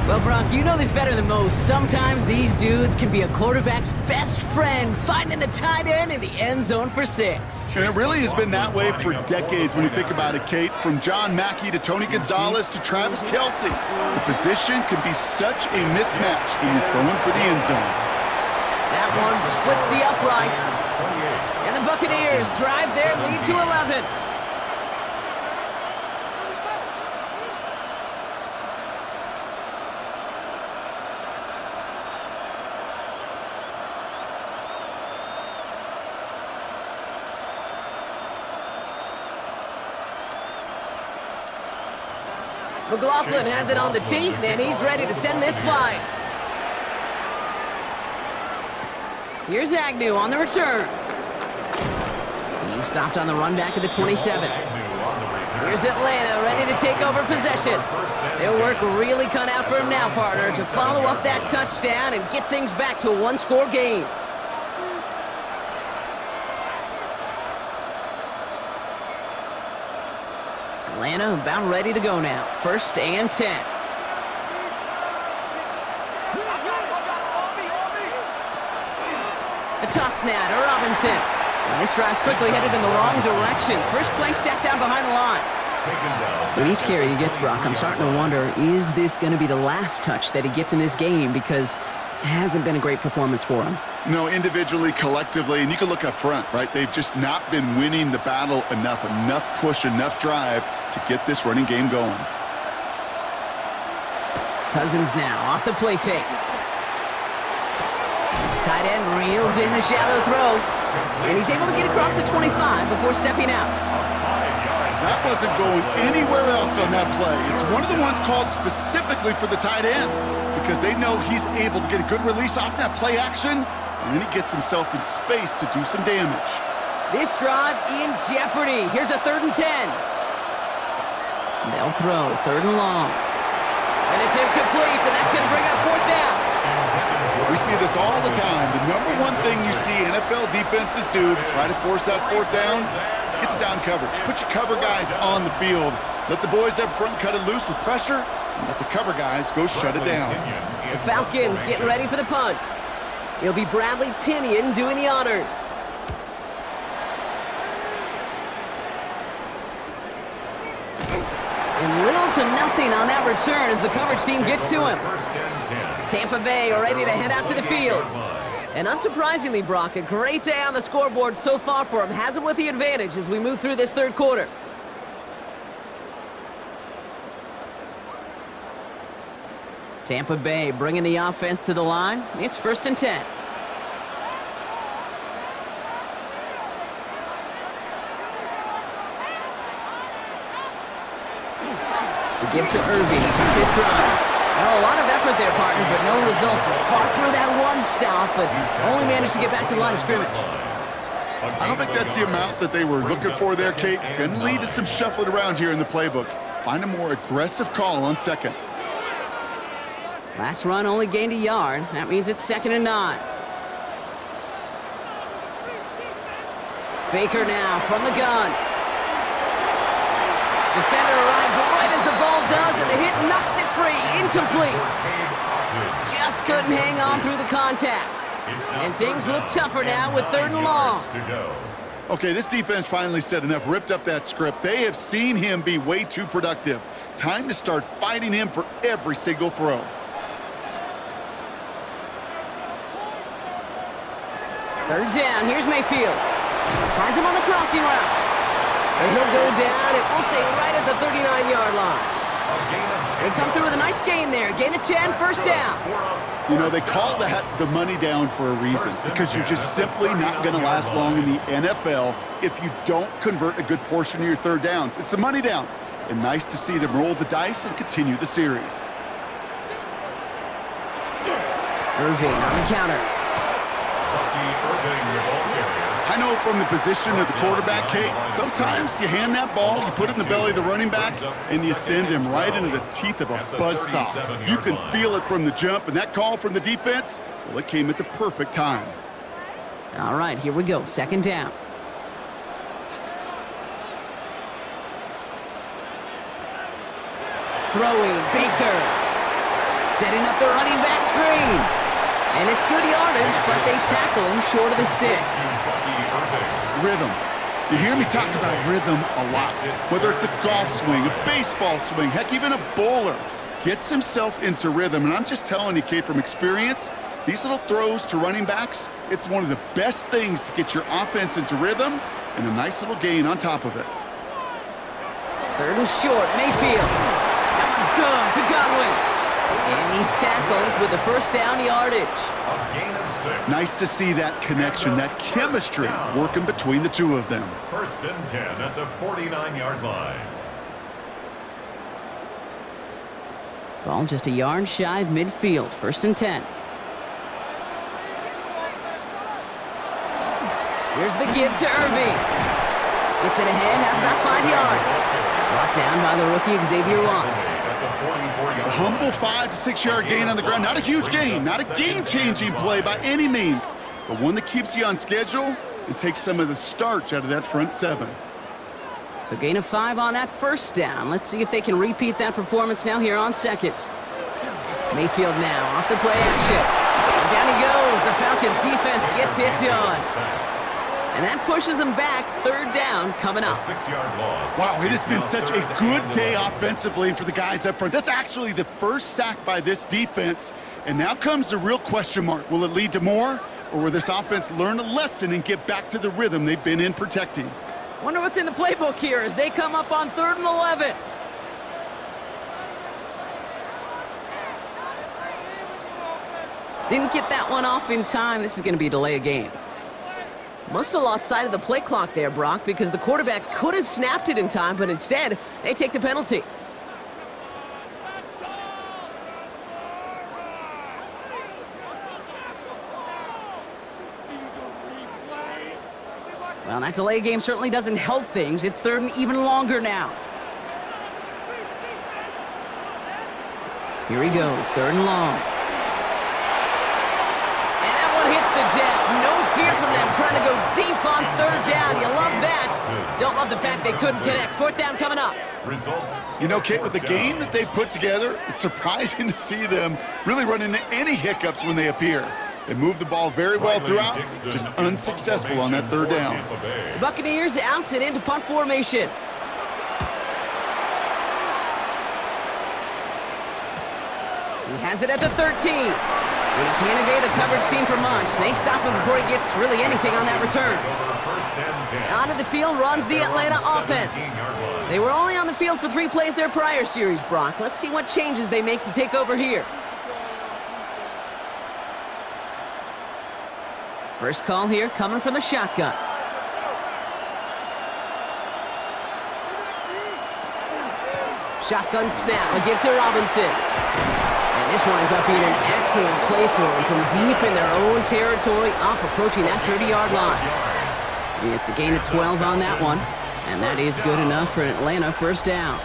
Well, Brock, you know this better than most. Sometimes these dudes can be a quarterback's best friend, finding the tight end in the end zone for 6. And it really has been that way for decades when you think about it, Kate. From John Mackey to Tony Gonzalez to Travis Kelce. The position can be such a mismatch when you're throwing for the end zone. That one splits the uprights. And the Buccaneers drive their lead to 11. McLaughlin has it on the tee, and he's ready to send this flying. Here's Agnew on the return. He's stopped on the run back at the 27. Here's Atlanta ready to take over possession. Their work really cut out for him now, partner, to follow up that touchdown and get things back to a one-score game. Atlanta about ready to go now. 1st and 10. A toss now to Robinson. Now this drive's quickly headed in the wrong direction. First play set down behind the line. With each carry he gets, Brock, I'm starting to wonder, is this going to be the last touch that he gets in this game? Because hasn't been a great performance for him. No, individually, collectively, and you can look up front, right? They've just not been winning the battle enough push, enough drive to get this running game going. Cousins now off the play fake. Tight end reels in the shallow throw, and he's able to get across the 25 before stepping out. That wasn't going anywhere else on that play. It's one of the ones called specifically for the tight end because they know he's able to get a good release off that play action, and then he gets himself in space to do some damage. This drive in jeopardy. Here's a 3rd and 10. They'll throw 3rd and long. And it's incomplete, and that's going to bring up 4th down. We see this all the time. The number one thing you see NFL defenses do to try to force that 4th down, gets down coverage. Put your cover guys on the field. Let the boys up front cut it loose with pressure, and let the cover guys go shut it down. The Falcons getting ready for the punt. It'll be Bradley Pinion doing the honors. And little to nothing on that return as the coverage team gets to him. Tampa Bay are ready to head out to the field. And unsurprisingly, Brock, a great day on the scoreboard so far for him. Has him with the advantage as we move through this 3rd quarter. Tampa Bay bringing the offense to the line. It's 1st and 10. The give to Irving to start this drive. Well, a lot of effort there, partner, but no results. He fought through that one stop, but only managed to get back to the line of scrimmage. I don't think that's the amount that they were looking for there, Kate. Can lead to some shuffling around here in the playbook. Find a more aggressive call on 2nd. Last run only gained a yard. That means it's 2nd and 9. Baker now from the gun. Defender arrives right as the ball does, and the hit knocks it free. Incomplete. Just couldn't hang on through the contact. And things look tougher now with 3rd and long. Okay, this defense finally said enough, ripped up that script. They have seen him be way too productive. Time to start fighting him for every single throw. 3rd down, here's Mayfield. Finds him on the crossing route. And he'll go down, and we'll say right at the 39-yard line. They come through with a nice gain there. Gain of 10, 1st down. You know, they call that the money down for a reason because you're just simply not going to last long in the NFL if you don't convert a good portion of your 3rd downs. It's the money down. And nice to see them roll the dice and continue the series. Irving on the counter. I know from the position of the quarterback, Kate, sometimes you hand that ball, you put it in the belly of the running back, and you send him right into the teeth of a buzzsaw. You can feel it from the jump, and that call from the defense, well, it came at the perfect time. All right, here we go. 2nd down. Throwing, Baker. Setting up the running back screen. And it's good yardage, but they tackle him short of the sticks. Rhythm. You hear me talk about rhythm a lot. Whether it's a golf swing, a baseball swing, heck, even a bowler gets himself into rhythm. And I'm just telling you, Kate, from experience, these little throws to running backs, it's one of the best things to get your offense into rhythm and a nice little gain on top of it. 3rd and short, Mayfield. That one's good to Godwin. And he's tackled with the 1st down yardage. A gain of 6. Nice to see that connection, that chemistry working between the two of them. 1st and 10 at the 49-yard line. Ball just a yard shy of midfield. 1st and 10. Here's the give to Irving. Gets it ahead, has about 5 yards. Brought down by the rookie Xavier Watts. A humble 5 to 6 yard gain on the ground. Not a huge gain, not a game-changing play by any means, but one that keeps you on schedule and takes some of the starch out of that front 7. So gain of 5 on that 1st down. Let's see if they can repeat that performance now here on 2nd. Mayfield now off the play action. And down he goes. The Falcons defense gets it done. And that pushes them back. Third down coming up. A 6-yard loss. Wow, it has been such a good day offensively for the guys up front. That's actually the first sack by this defense. And now comes the real question mark. Will it lead to more? Or will this offense learn a lesson and get back to the rhythm they've been in protecting? Wonder what's in the playbook here as they come up on 3rd and 11. Didn't get that one off in time. This is going to be a delay of game. Must have lost sight of the play clock there, Brock, because the quarterback could have snapped it in time, but instead, they take the penalty. Well, that delay game certainly doesn't help things. It's 3rd and even longer now. Here he goes, 3rd and long. And that one hits the deck. No fear from them, trying to go deep on 3rd down. You love that. Don't love the fact they couldn't connect. 4th down coming up. Results. You know, Kate, with the game that they've put together, it's surprising to see them really run into any hiccups when they appear. They move the ball very well throughout, just unsuccessful on that 3rd down. The Buccaneers out and into punt formation. He has it at the 13. When he can't evade the coverage team for much, they stop him before he gets really anything on that return. Out of the field runs the Atlanta offense. They were only on the field for 3 plays their prior series, Brock. Let's see what changes they make to take over here. First call here coming from the shotgun. Shotgun snap, a give to Robinson. And this winds up being an excellent play for him from deep in their own territory, up approaching that 30-yard line. It's a gain of 12 on that one. And that is good enough for an Atlanta 1st down.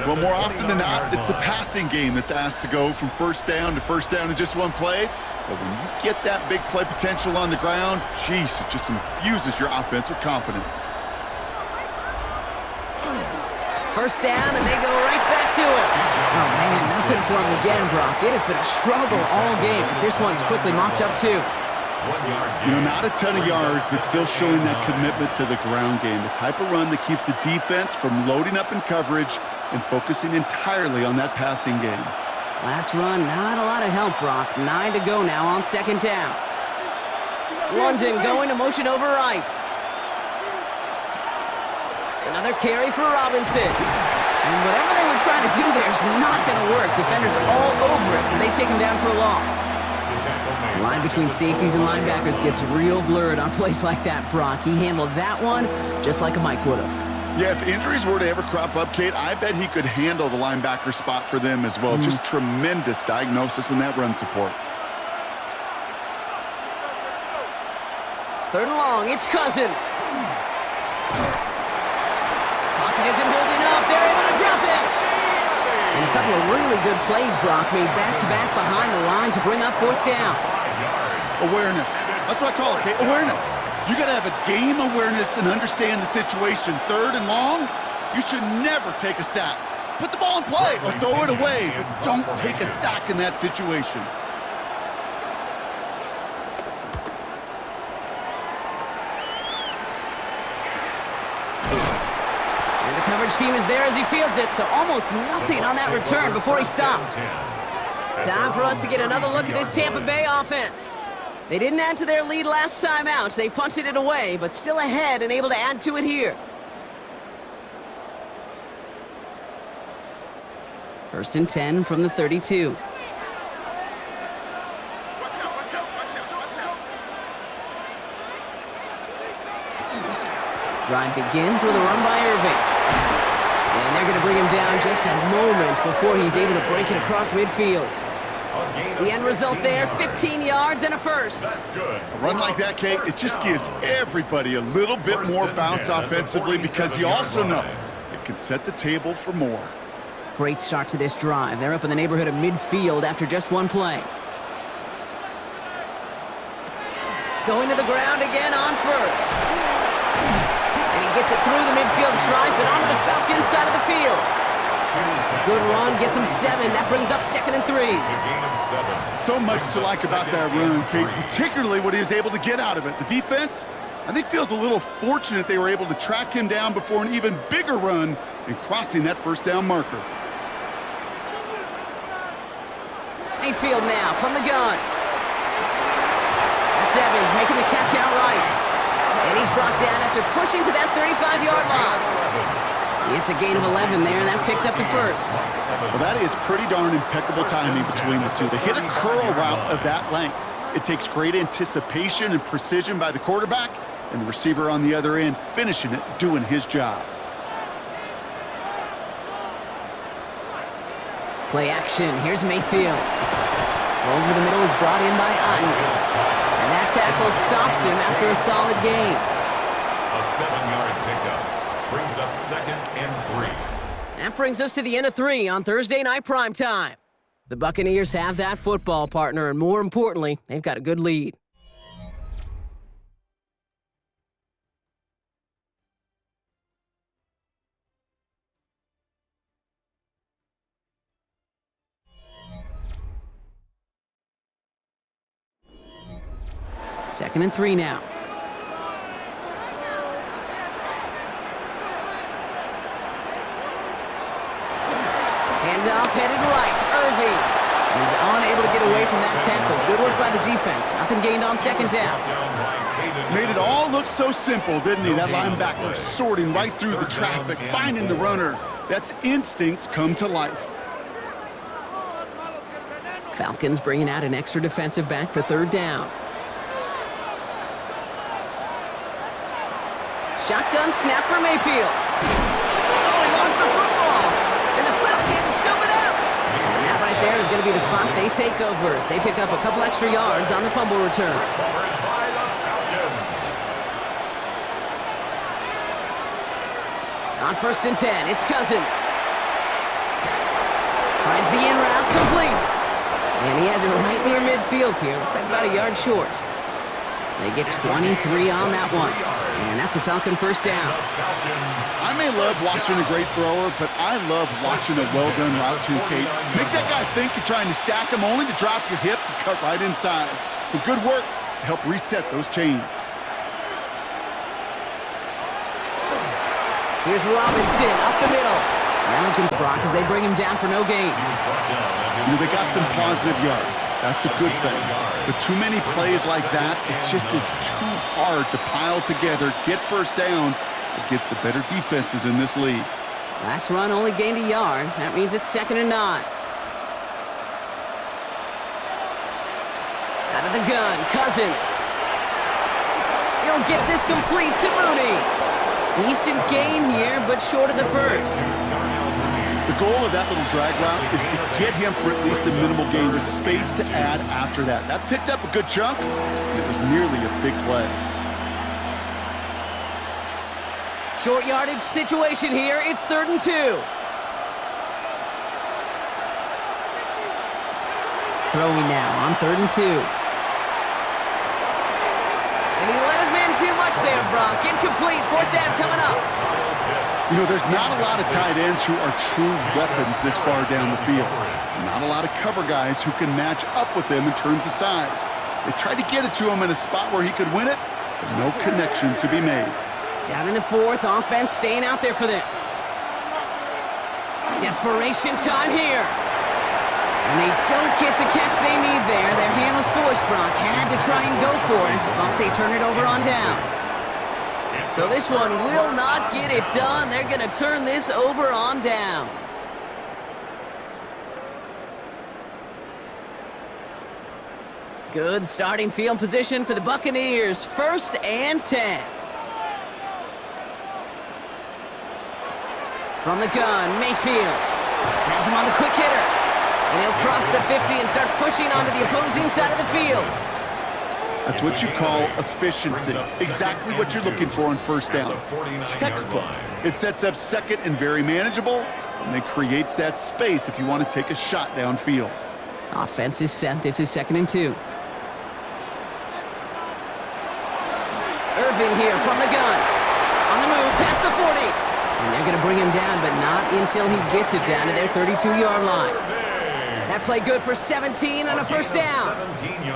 Well, more often than not, it's the passing game that's asked to go from 1st down to 1st down in just one play. But when you get that big play potential on the ground, geez, it just infuses your offense with confidence. 1st down, and they go right back to it. Oh, man, nothing for him again, Brock. It has been a struggle all game as this one's quickly mopped up, too. You know, not a ton of yards, but still showing that commitment to the ground game. The type of run that keeps the defense from loading up in coverage and focusing entirely on that passing game. Last run, not a lot of help, Brock. 9 to go now on 2nd down. London going to motion over right. Another carry for Robinson. And whatever they were trying to do there is not going to work. Defenders all over it, so they take him down for a loss. The line between safeties and linebackers gets real blurred on plays like that, Brock. He handled that one just like a Mike would have. Yeah, if injuries were to ever crop up, Kate, I bet he could handle the linebacker spot for them as well. Just tremendous diagnosis in that run support. 3rd and long, it's Cousins. Pocket isn't holding up. They're able to drop him. And a couple of really good plays, Brock, made back-to-back behind the line to bring up 4th down. Awareness. That's what I call it, Kate. Awareness. You got to have a game awareness and understand the situation. 3rd and long, you should never take a sack. Put the ball in play or throw it away, but don't take a sack in that situation. And the coverage team is there as he fields it, so almost nothing on that return before he stopped. Time for us to get another look at this Tampa Bay offense. They didn't add to their lead last time out. They punted it away, but still ahead and able to add to it here. 1st and 10 from the 32. Drive begins with a run by Irving. And they're going to bring him down just a moment before he's able to break it across midfield. The end result there, 15 yards and a 1st. A run like that, Kate, it just gives everybody a little bit more bounce offensively because you also know it can set the table for more. Great start to this drive. They're up in the neighborhood of midfield after just one play. Going to the ground again on 1st. And he gets it through the midfield stripe and onto the Falcons side of the field. Good run, gets him 7. That brings up 2nd and 3. So much to like about that run, Kate, particularly what he was able to get out of it. The defense, I think feels a little fortunate they were able to track him down before an even bigger run and crossing that first down marker. Mayfield now from the gun. That's Evans making the catch outright. And he's brought down after pushing to that 35-yard line. It's a gain of 11 there, and that picks up the first. Well, that is pretty darn impeccable timing between the two. They hit a curl route of that length. It takes great anticipation and precision by the quarterback, and the receiver on the other end finishing it, doing his job. Play action. Here's Mayfield. Over the middle is brought in by Otten. And that tackle stops him after a solid gain. A 7-yard pickup brings up 2nd and 3. That brings us to the end of 3 on Thursday Night Primetime. The Buccaneers have that football partner, and more importantly, they've got a good lead. Second and 3 now. Handoff headed right. Irving. He's unable to get away from that tackle. Good work by the defense. Nothing gained on second down. Made it all look so simple, didn't he? That linebacker sorting right through the traffic, finding the runner. That's instincts come to life. Falcons bringing out an extra defensive back for third down. Shotgun snap for Mayfield. Oh, he lost the football. And the Falcons scoop it up. And that right there is going to be the spot they take over as they pick up a couple extra yards on the fumble return. On 1st and 10, it's Cousins. Finds the in route complete. And he has it right near midfield here. Looks like about a yard short. They get 23 on that one. And that's a Falcon first down. I may love watching a great thrower, but I love watching a well-done route too, Kate. Make that guy think you're trying to stack him only to drop your hips and cut right inside. Some good work to help reset those chains. Here's Robinson up the middle. Falcons Brock as they bring him down for no gain. You know, they got some positive yards. That's a good thing. But too many plays like that, it just is too hard to pile together, get first downs against the better defenses in this league. Last run only gained a yard. That means it's 2nd and 9. Out of the gun, Cousins. He'll get this complete to Mooney. Decent gain here, but short of the first. The goal of that little drag route is to get him for at least a minimal gain with space to add after that. That picked up a good chunk, and it was nearly a big play. Short yardage situation here. It's 3rd and 2. Throwing now on 3rd and 2. And he let his man too much there, Brock. Incomplete. 4th down coming up. You know, there's not a lot of tight ends who are true weapons this far down the field. Not a lot of cover guys who can match up with them in terms of size. They tried to get it to him in a spot where he could win it, but no connection to be made. Down in the 4th, offense staying out there for this. Desperation time here. And they don't get the catch they need there. Their hand was forced, Brock. Had to try and go for it, but they turn it over on downs. So this one will not get it done. They're going to turn this over on downs. Good starting field position for the Buccaneers. 1st and 10. From the gun, Mayfield. Has him on the quick hitter. And he'll cross the 50 and start pushing onto the opposing side of the field. That's what you call efficiency. Exactly what you're looking for on first down. Textbook. It sets up 2nd and very manageable, and then creates that space if you want to take a shot downfield. Offense is set. This is 2nd and 2. Irving here from the gun. On the move, past the 40. And they're going to bring him down, but not until he gets it down to their 32-yard line. That play good for 17 and a first down.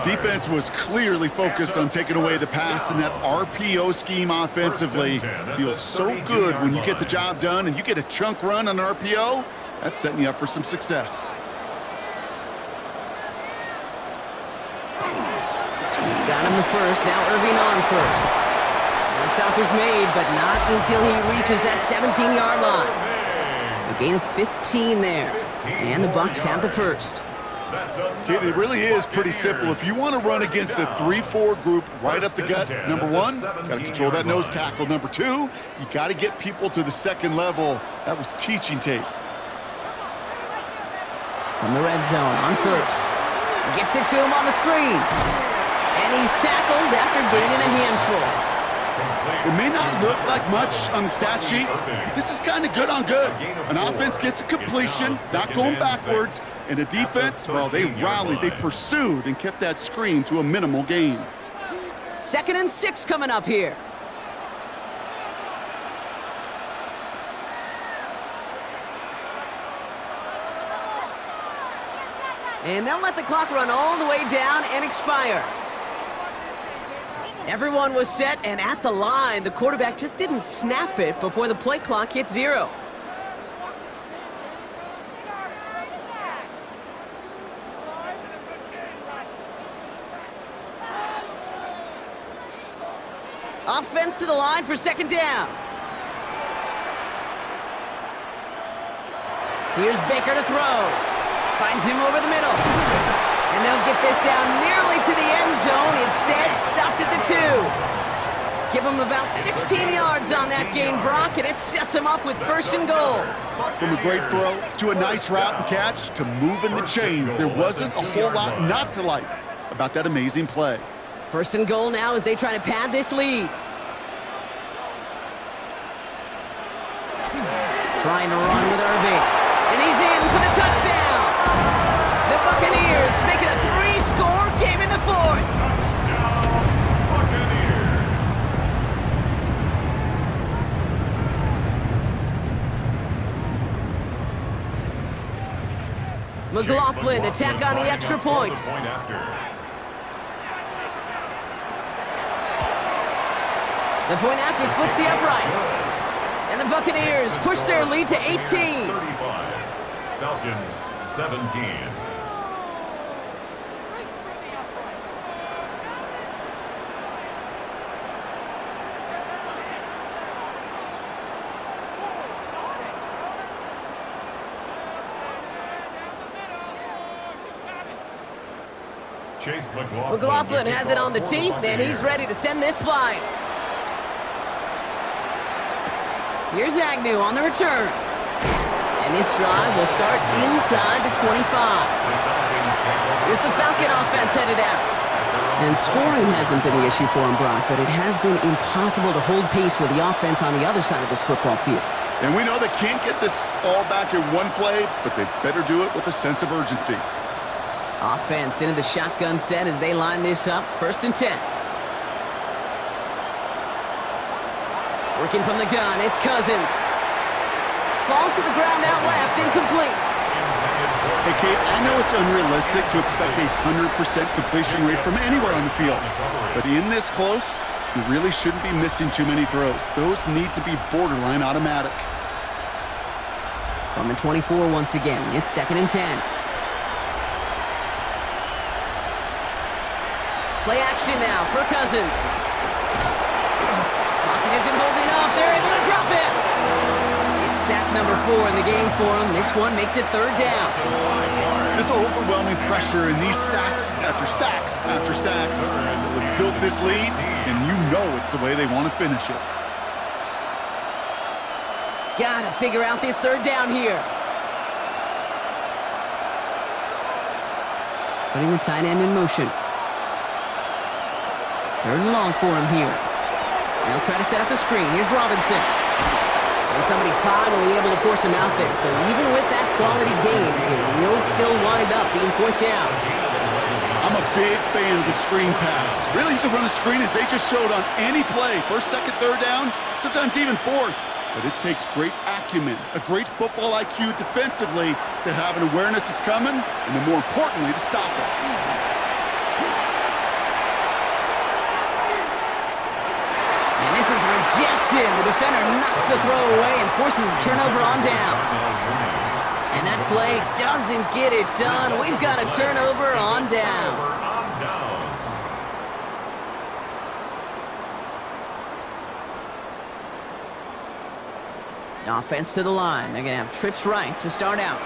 Defense was clearly focused on taking away the pass, and that RPO scheme offensively feels so good when you get the job done and you get a chunk run on RPO. That's setting you up for some success. Got him the first, now Irving on first. And the stop is made, but not until he reaches that 17-yard line. A gain of 15 there, and the Bucs have the first. Kid, it really is pretty simple. If you want to run against a 3-4 group right up the gut, number one, got to control that nose tackle. Number two, you got to get people to the second level. That was teaching tape. From the red zone on first. Gets it to him on the screen. And he's tackled after gaining a handful. It may not look like much on the stat sheet, but this is kind of good on good. An offense gets a completion, not going backwards, and a defense, well, they rallied, they pursued, and kept that screen to a minimal gain. 2nd and 6 coming up here. And they'll let the clock run all the way down and expire. Everyone was set and at the line. The quarterback just didn't snap it before the play clock hit 0. Offense to the line for 2nd down. Here's Baker to throw. Finds him over the middle. And they'll get this down nearly to the end zone. Instead, stopped at the 2. Give him about 16 yards on that gain, Brock, and it sets him up with 1st and goal. From a great throw to a nice route and catch to moving the chains, there wasn't a whole lot not to like about that amazing play. 1st and goal now as they try to pad this lead. Trying to run with Irving. And he's in for the touchdown. The Buccaneers make it a 3-score game in the 4th. Touchdown, Buccaneers. McLaughlin attack on the extra point. The point after splits the uprights. And the Buccaneers push their lead to 18. 35, Falcons 17. McLaughlin has it on the tee, and he's ready to send this flying. Here's Agnew on the return. And this drive will start inside the 25. Here's the Falcon offense headed out. And scoring hasn't been the issue for him, Brock, but it has been impossible to hold pace with the offense on the other side of this football field. And we know they can't get this all back in one play, but they better do it with a sense of urgency. Offense into the shotgun set as they line this up. 1st and 10. Working from the gun, it's Cousins. Falls to the ground out left, incomplete. Hey, Kate, I know it's unrealistic to expect a 100% completion rate from anywhere on the field. But in this close, you really shouldn't be missing too many throws. Those need to be borderline automatic. From the 24 once again, it's 2nd and 10. Play action now for Cousins. Pocket isn't holding up. They're able to drop it. It's sack number 4 in the game for him. This one makes it 3rd down. This overwhelming pressure and these sacks after sacks after sacks. Let's build this lead, and you know it's the way they want to finish it. Gotta figure out this 3rd down here. Putting the tight end in motion. 3rd and long for him here. They'll try to set up the screen. Here's Robinson. And somebody finally able to force him out there. So even with that quality gain, it will still wind up being 4th down. I'm a big fan of the screen pass. Really, you can run a screen as they just showed on any play. 1st, 2nd, 3rd down, sometimes even 4th. but it takes great acumen, a great football IQ defensively to have an awareness it's coming, and then more importantly, to stop it. And this is rejected. The defender knocks the throw away and forces a turnover on downs. And that play doesn't get it done. We've got a turnover on downs. Offense to the line. They're going to have trips right to start out.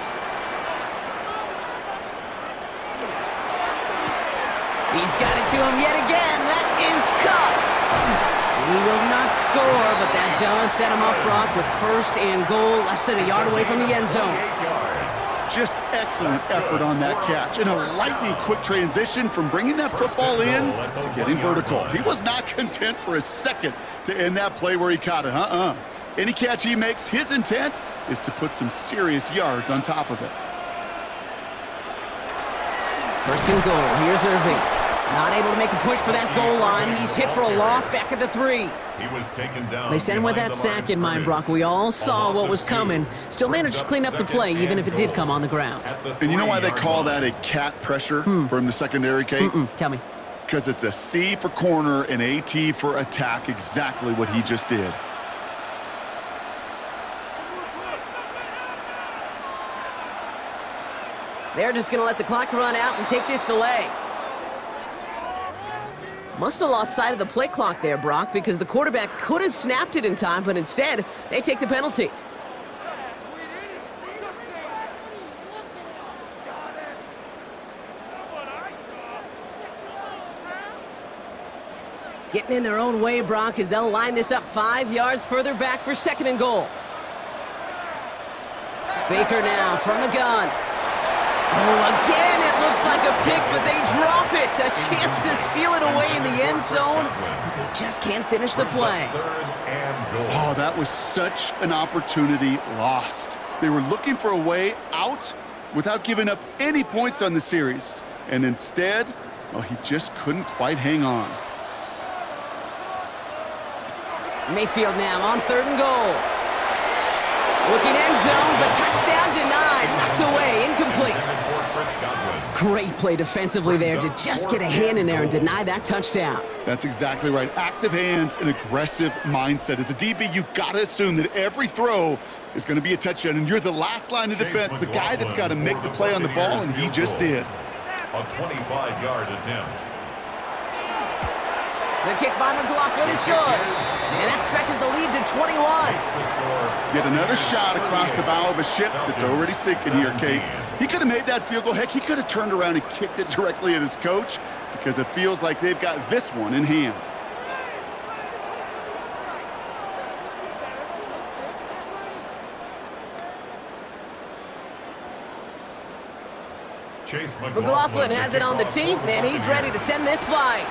He's got it to him yet again. That is caught. And he will not score, but that does set him up, Brock, with first and goal, less than a yard away from the end zone. Just excellent effort on that catch. And a lightning-quick transition from bringing that football in to getting vertical. He was not content for a second to end that play where he caught it. Any catch he makes, his intent is to put some serious yards on top of it. First and goal. Here's Irving. Not able to make a push for that goal line. He's hit for a loss back at the 3. He was taken down. They sent him with that sack in mind, Brock. We all saw what was coming. Still managed to clean up the play, even if it did come on the ground. And you know why they call that a cat pressure from the secondary, Kate? Tell me. Because it's a C for corner and a T for attack, exactly what he just did. They're just going to let the clock run out and take this delay. Must have lost sight of the play clock there, Brock, because the quarterback could have snapped it in time, but instead, they take the penalty. Getting in their own way, Brock, as they'll line this up 5 yards further back for second and goal. Baker now from the gun. Oh, again, it looks like a pick, but they drop it. A chance to steal it away in the end zone, but they just can't finish the play. Oh, that was such an opportunity lost. They were looking for a way out without giving up any points on the series. And instead, well, he just couldn't quite hang on. Mayfield now on third and goal. Looking end zone, but touchdown denied. Knocked away, incomplete. Great play defensively there to just get a hand in there and deny that touchdown. That's exactly right. Active hands and aggressive mindset. As a DB, you've got to assume that every throw is going to be a touchdown, and you're the last line of defense, the guy that's got to make the play on the ball, and he just did. A 25-yard attempt. The kick by McLaughlin is good, and that stretches the lead to 21. Yet another shot across the bow of a ship that's already sinking here, Kate. He could have made that field goal. Heck, he could have turned around and kicked it directly at his coach because it feels like they've got this one in hand. McLaughlin has it on the team, and he's ready to send this flight.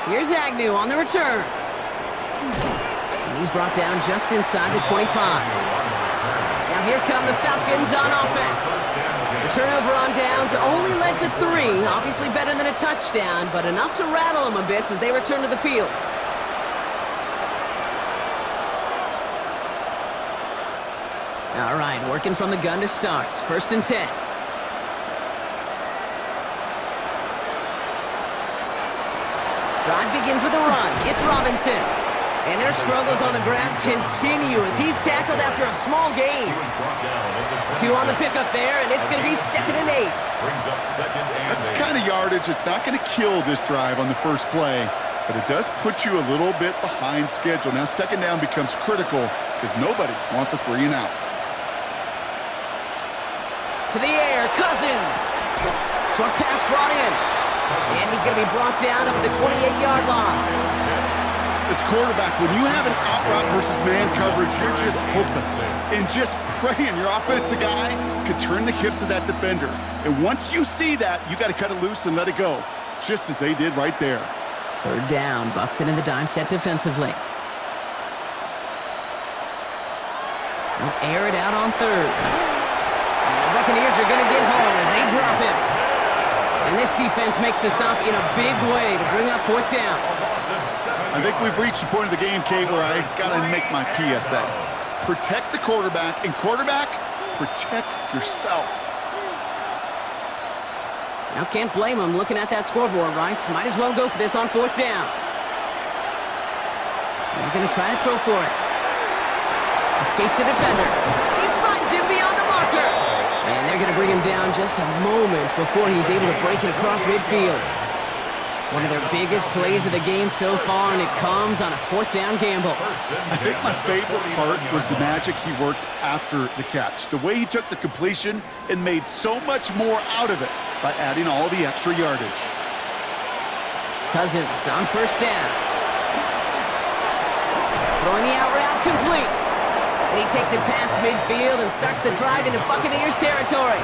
Here's Agnew on the return. And he's brought down just inside the 25. Now here come the Falcons on offense. The turnover on downs only led to 3. Obviously better than a touchdown, but enough to rattle them a bit as they return to the field. All right, working from the gun to start. First and 10. Drive begins with a run. It's Robinson. And their struggles on the ground continue as he's tackled after a small gain. 2 on the pickup there, and it's going to be 2nd and 8. That's the kind of yardage that's not going to kill this drive on the first play, but it does put you a little bit behind schedule. Now, second down becomes critical because nobody wants a 3 and out. To the air, Cousins. Short pass brought in. And he's going to be brought down up at the 28-yard line. As quarterback, when you have an out route versus man coverage, you're just hoping and just praying your offensive guy could turn the hips of that defender. And once you see that, you got to cut it loose and let it go, just as they did right there. Third down, Bucks it in the dime set defensively. They'll air it out on third. And the Buccaneers are going to get home as they drop him. And this defense makes the stop in a big way to bring up 4th down. I I think we've reached the point of the game, Kate, where I got to make my PSA. Protect the quarterback, and quarterback, protect yourself. Now can't blame him looking at that scoreboard, right? Might as well go for this on 4th down. They're going to try to throw for it. Escapes the defender. He finds him beyond the marker. And they're going to bring him down just a moment before he's able to break it across midfield. One of their biggest plays of the game so far, and it comes on a 4th down gamble. I think my favorite part was the magic he worked after the catch. The way he took the completion and made so much more out of it by adding all the extra yardage. Cousins on 1st down. Throwing the out route complete. And he takes it past midfield and starts the drive into Buccaneers territory.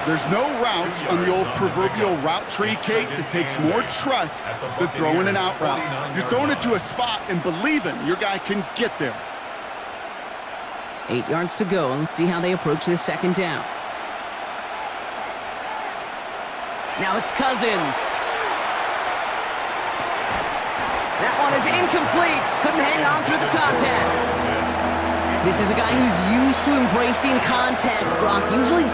There's no routes on the old proverbial route tree, Kate, that takes more trust than throwing an out route. You're throwing it to a spot and believing your guy can get there. 8 yards to go. Let's see how they approach this 2nd down. Now it's Cousins. That one is incomplete. Couldn't hang on through the contact. This is a guy who's used to embracing contact, Brock. Usually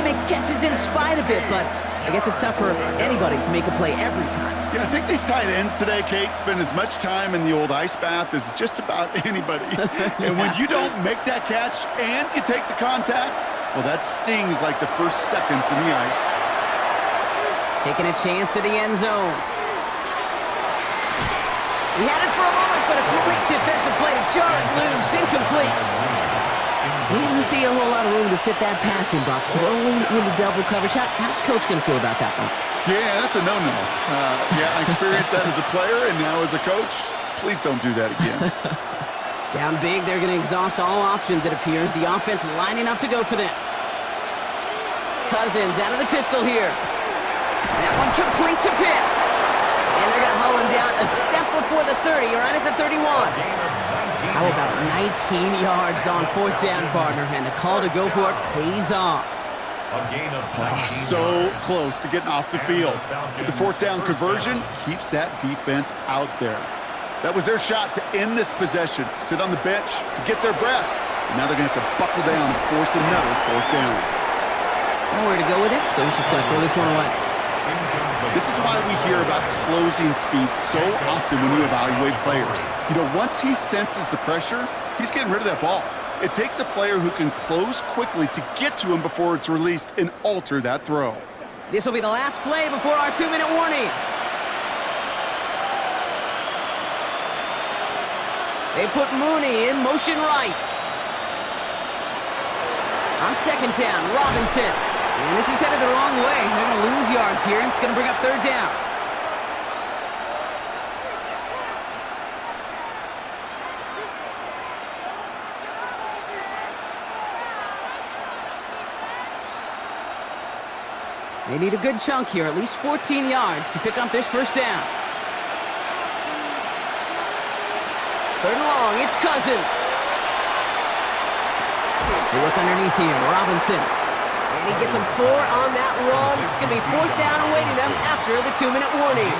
makes catches in spite of it, but I guess it's tough for anybody to make a play every time. Yeah, I think these tight ends today, Kate, spend as much time in the old ice bath as just about anybody. And when you don't make that catch and you take the contact, well, that stings like the first seconds in the ice. Taking a chance to the end zone. He had it for a moment, but a great defensive play to jar it loose. Incomplete. Didn't see a whole lot of room to fit that passing, Brock. Throwing into double coverage. How's Coach going to feel about that one? Yeah, that's a no-no. Yeah, I experienced that as a player, and now as a coach, please don't do that again. Down big, they're going to exhaust all options, it appears. The offense lining up to go for this. Cousins out of the pistol here. That one complete to Pitts. And they're going to haul him down a step before the 30, right at the 31. How about 19 yards on 4th down, partner? And the call to go for it pays off. So close to getting off the field. The 4th down conversion keeps that defense out there. That was their shot to end this possession, to sit on the bench, to get their breath. And now they're going to have to buckle down and force another 4th down. Nowhere to go with it, so he's just going to throw this one away. This is why we hear about closing speed so often when you evaluate players. You know, once he senses the pressure, he's getting rid of that ball. It takes a player who can close quickly to get to him before it's released and alter that throw. This will be the last play before our 2-minute warning. They put Mooney in motion right. On 2nd down, Robinson. And this is headed the wrong way. They're going to lose yards here. It's going to bring up 3rd down. They need a good chunk here, at least 14 yards to pick up this 1st down. 3rd and long, it's Cousins. They look underneath here, Robinson. And he gets him 4 on that run. It's going to be 4th down awaiting them after the 2-minute warning.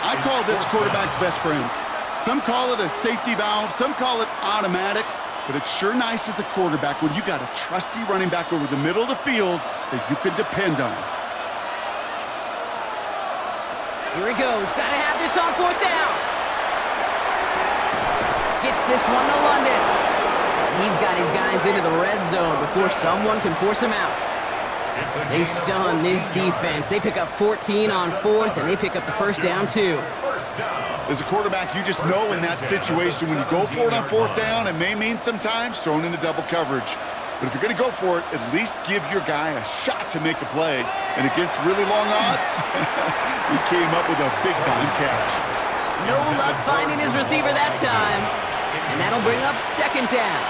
I call this quarterback's best friend. Some call it a safety valve, some call it automatic, but it's sure nice as a quarterback when you got a trusty running back over the middle of the field that you can depend on. Here he goes. Got to have this on 4th down. Gets this one to London. He's got his guys into the red zone before someone can force him out. They stun this defense. They pick up 14 on 4th, and they pick up the 1st down, too. As a quarterback, you just know in that situation when you go for it on 4th down, it may mean sometimes thrown into double coverage. But if you're going to go for it, at least give your guy a shot to make a play. And against really long odds, he came up with a big-time catch. No luck finding his receiver that time. And that'll bring up 2nd down.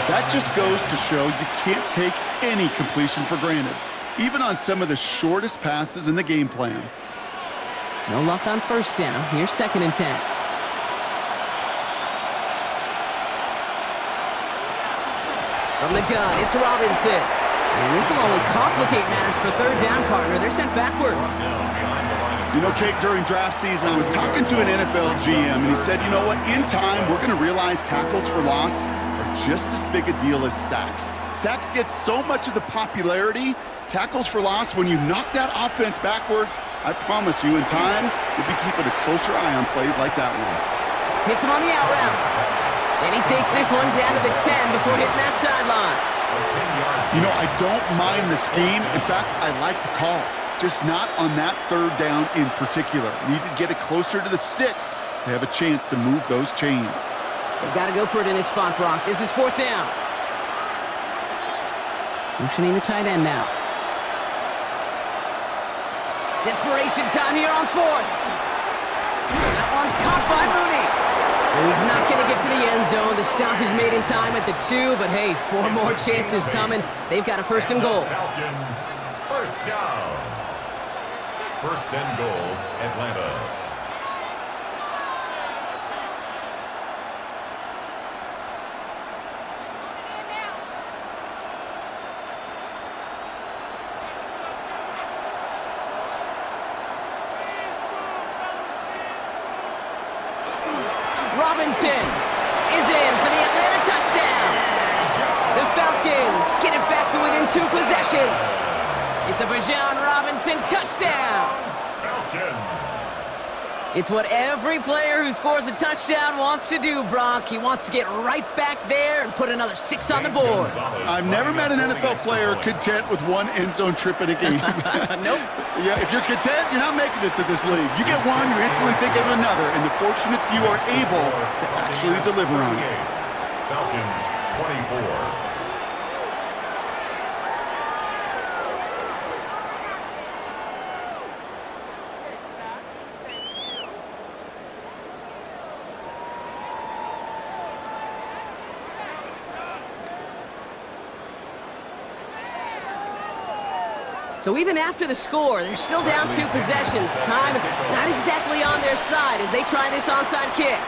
That just goes to show you can't take any completion for granted, even on some of the shortest passes in the game plan. No luck on 1st down. Here's 2nd and 10. From the gun, it's Robinson. And this will only complicate matters for 3rd down, partner. They're sent backwards. You know, Kate, during draft season, I was talking to an NFL GM, and he said, you know what, in time, we're going to realize tackles for loss are just as big a deal as sacks. Sacks get so much of the popularity. Tackles for loss, when you knock that offense backwards, I promise you, in time, we'll be keeping a closer eye on plays like that one. Hits him on the out route. And he takes this one down to the 10 before hitting that sideline. You know, I don't mind the scheme. In fact, I like the call. Just not on that third down in particular. Need to get it closer to the sticks to have a chance to move those chains. They've got to go for it in this spot, Brock. This is 4th down. Motioning the tight end now. Desperation time here on 4th. That one's caught by Mooney. Well, he's not going to get to the end zone. The stop is made in time at the 2, but hey, 4 more chances coming. They've got a 1st and goal. Falcons, 1st down. 1st and goal, Atlanta. Robinson is in for the Atlanta touchdown. The Falcons get it back to within 2 possessions. It's a Bijan Robinson touchdown. Falcons. It's what every player who scores a touchdown wants to do, Brock. He wants to get right back there and put another 6 on the board. I've never met an NFL player content with 1 end zone trip in a game. Nope. Yeah, if you're content, you're not making it to this league. You get one, you're instantly thinking of another, and the fortunate few are able to actually deliver on it. Falcons, 24. So even after the score, they're still down 2 possessions. Time not exactly on their side as they try this onside kick.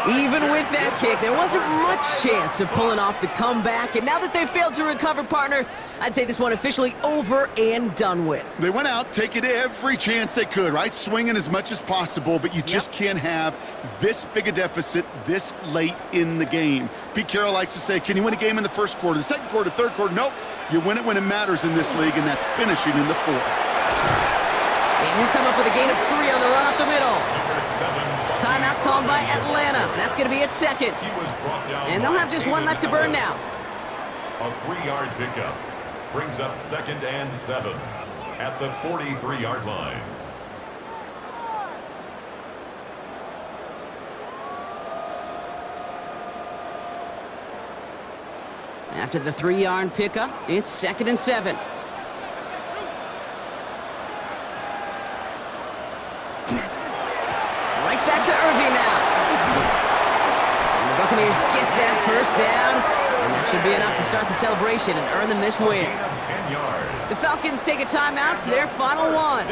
Even with that kick, there wasn't much chance of pulling off the comeback. And now that they've failed to recover, partner, I'd say this one officially over and done with. They went out taking every chance they could, right? Swinging as much as possible, but you just can't have this big a deficit this late in the game. Pete Carroll likes to say, can you win a game in the 1st quarter, the 2nd quarter, 3rd quarter? Nope. You win it when it matters in this league, and that's finishing in the 4th. And he'll come up with a gain of 3 on the run up the middle. Timeout called by Atlanta. That's going to be its 2nd. And they'll have just 1 left to burn now. A 3-yard pickup brings up 2nd and 7 at the 43-yard line. After the 3-yard pickup, it's 2nd and 7. Right back to Irving now. And the Buccaneers get that 1st down, and that should be enough to start the celebration and earn them this win. The Falcons take a timeout to their final 1.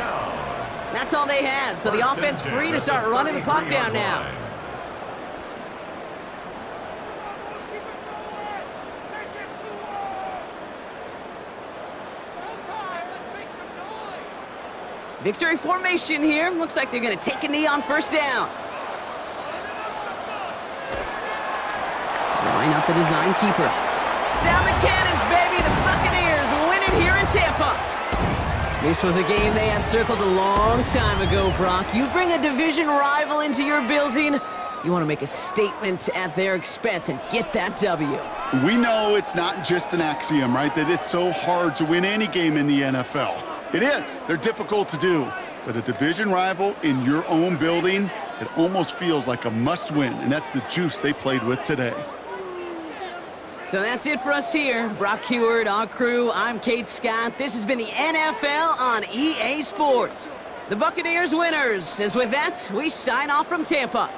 That's all they had, so the offense free to start running the clock down now. Victory formation here. Looks like they're going to take a knee on 1st down. Line up the design keeper. Sound the cannons, baby. The Buccaneers win it here in Tampa. This was a game they had circled a long time ago, Brock. You bring a division rival into your building, you want to make a statement at their expense and get that W. We know it's not just an axiom, right, that it's so hard to win any game in the NFL. It is. They're difficult to do. But a division rival in your own building, it almost feels like a must-win, and that's the juice they played with today. So that's it for us here. Brock Heward, our crew, I'm Kate Scott. This has been the NFL on EA Sports. The Buccaneers winners. As with that, we sign off from Tampa.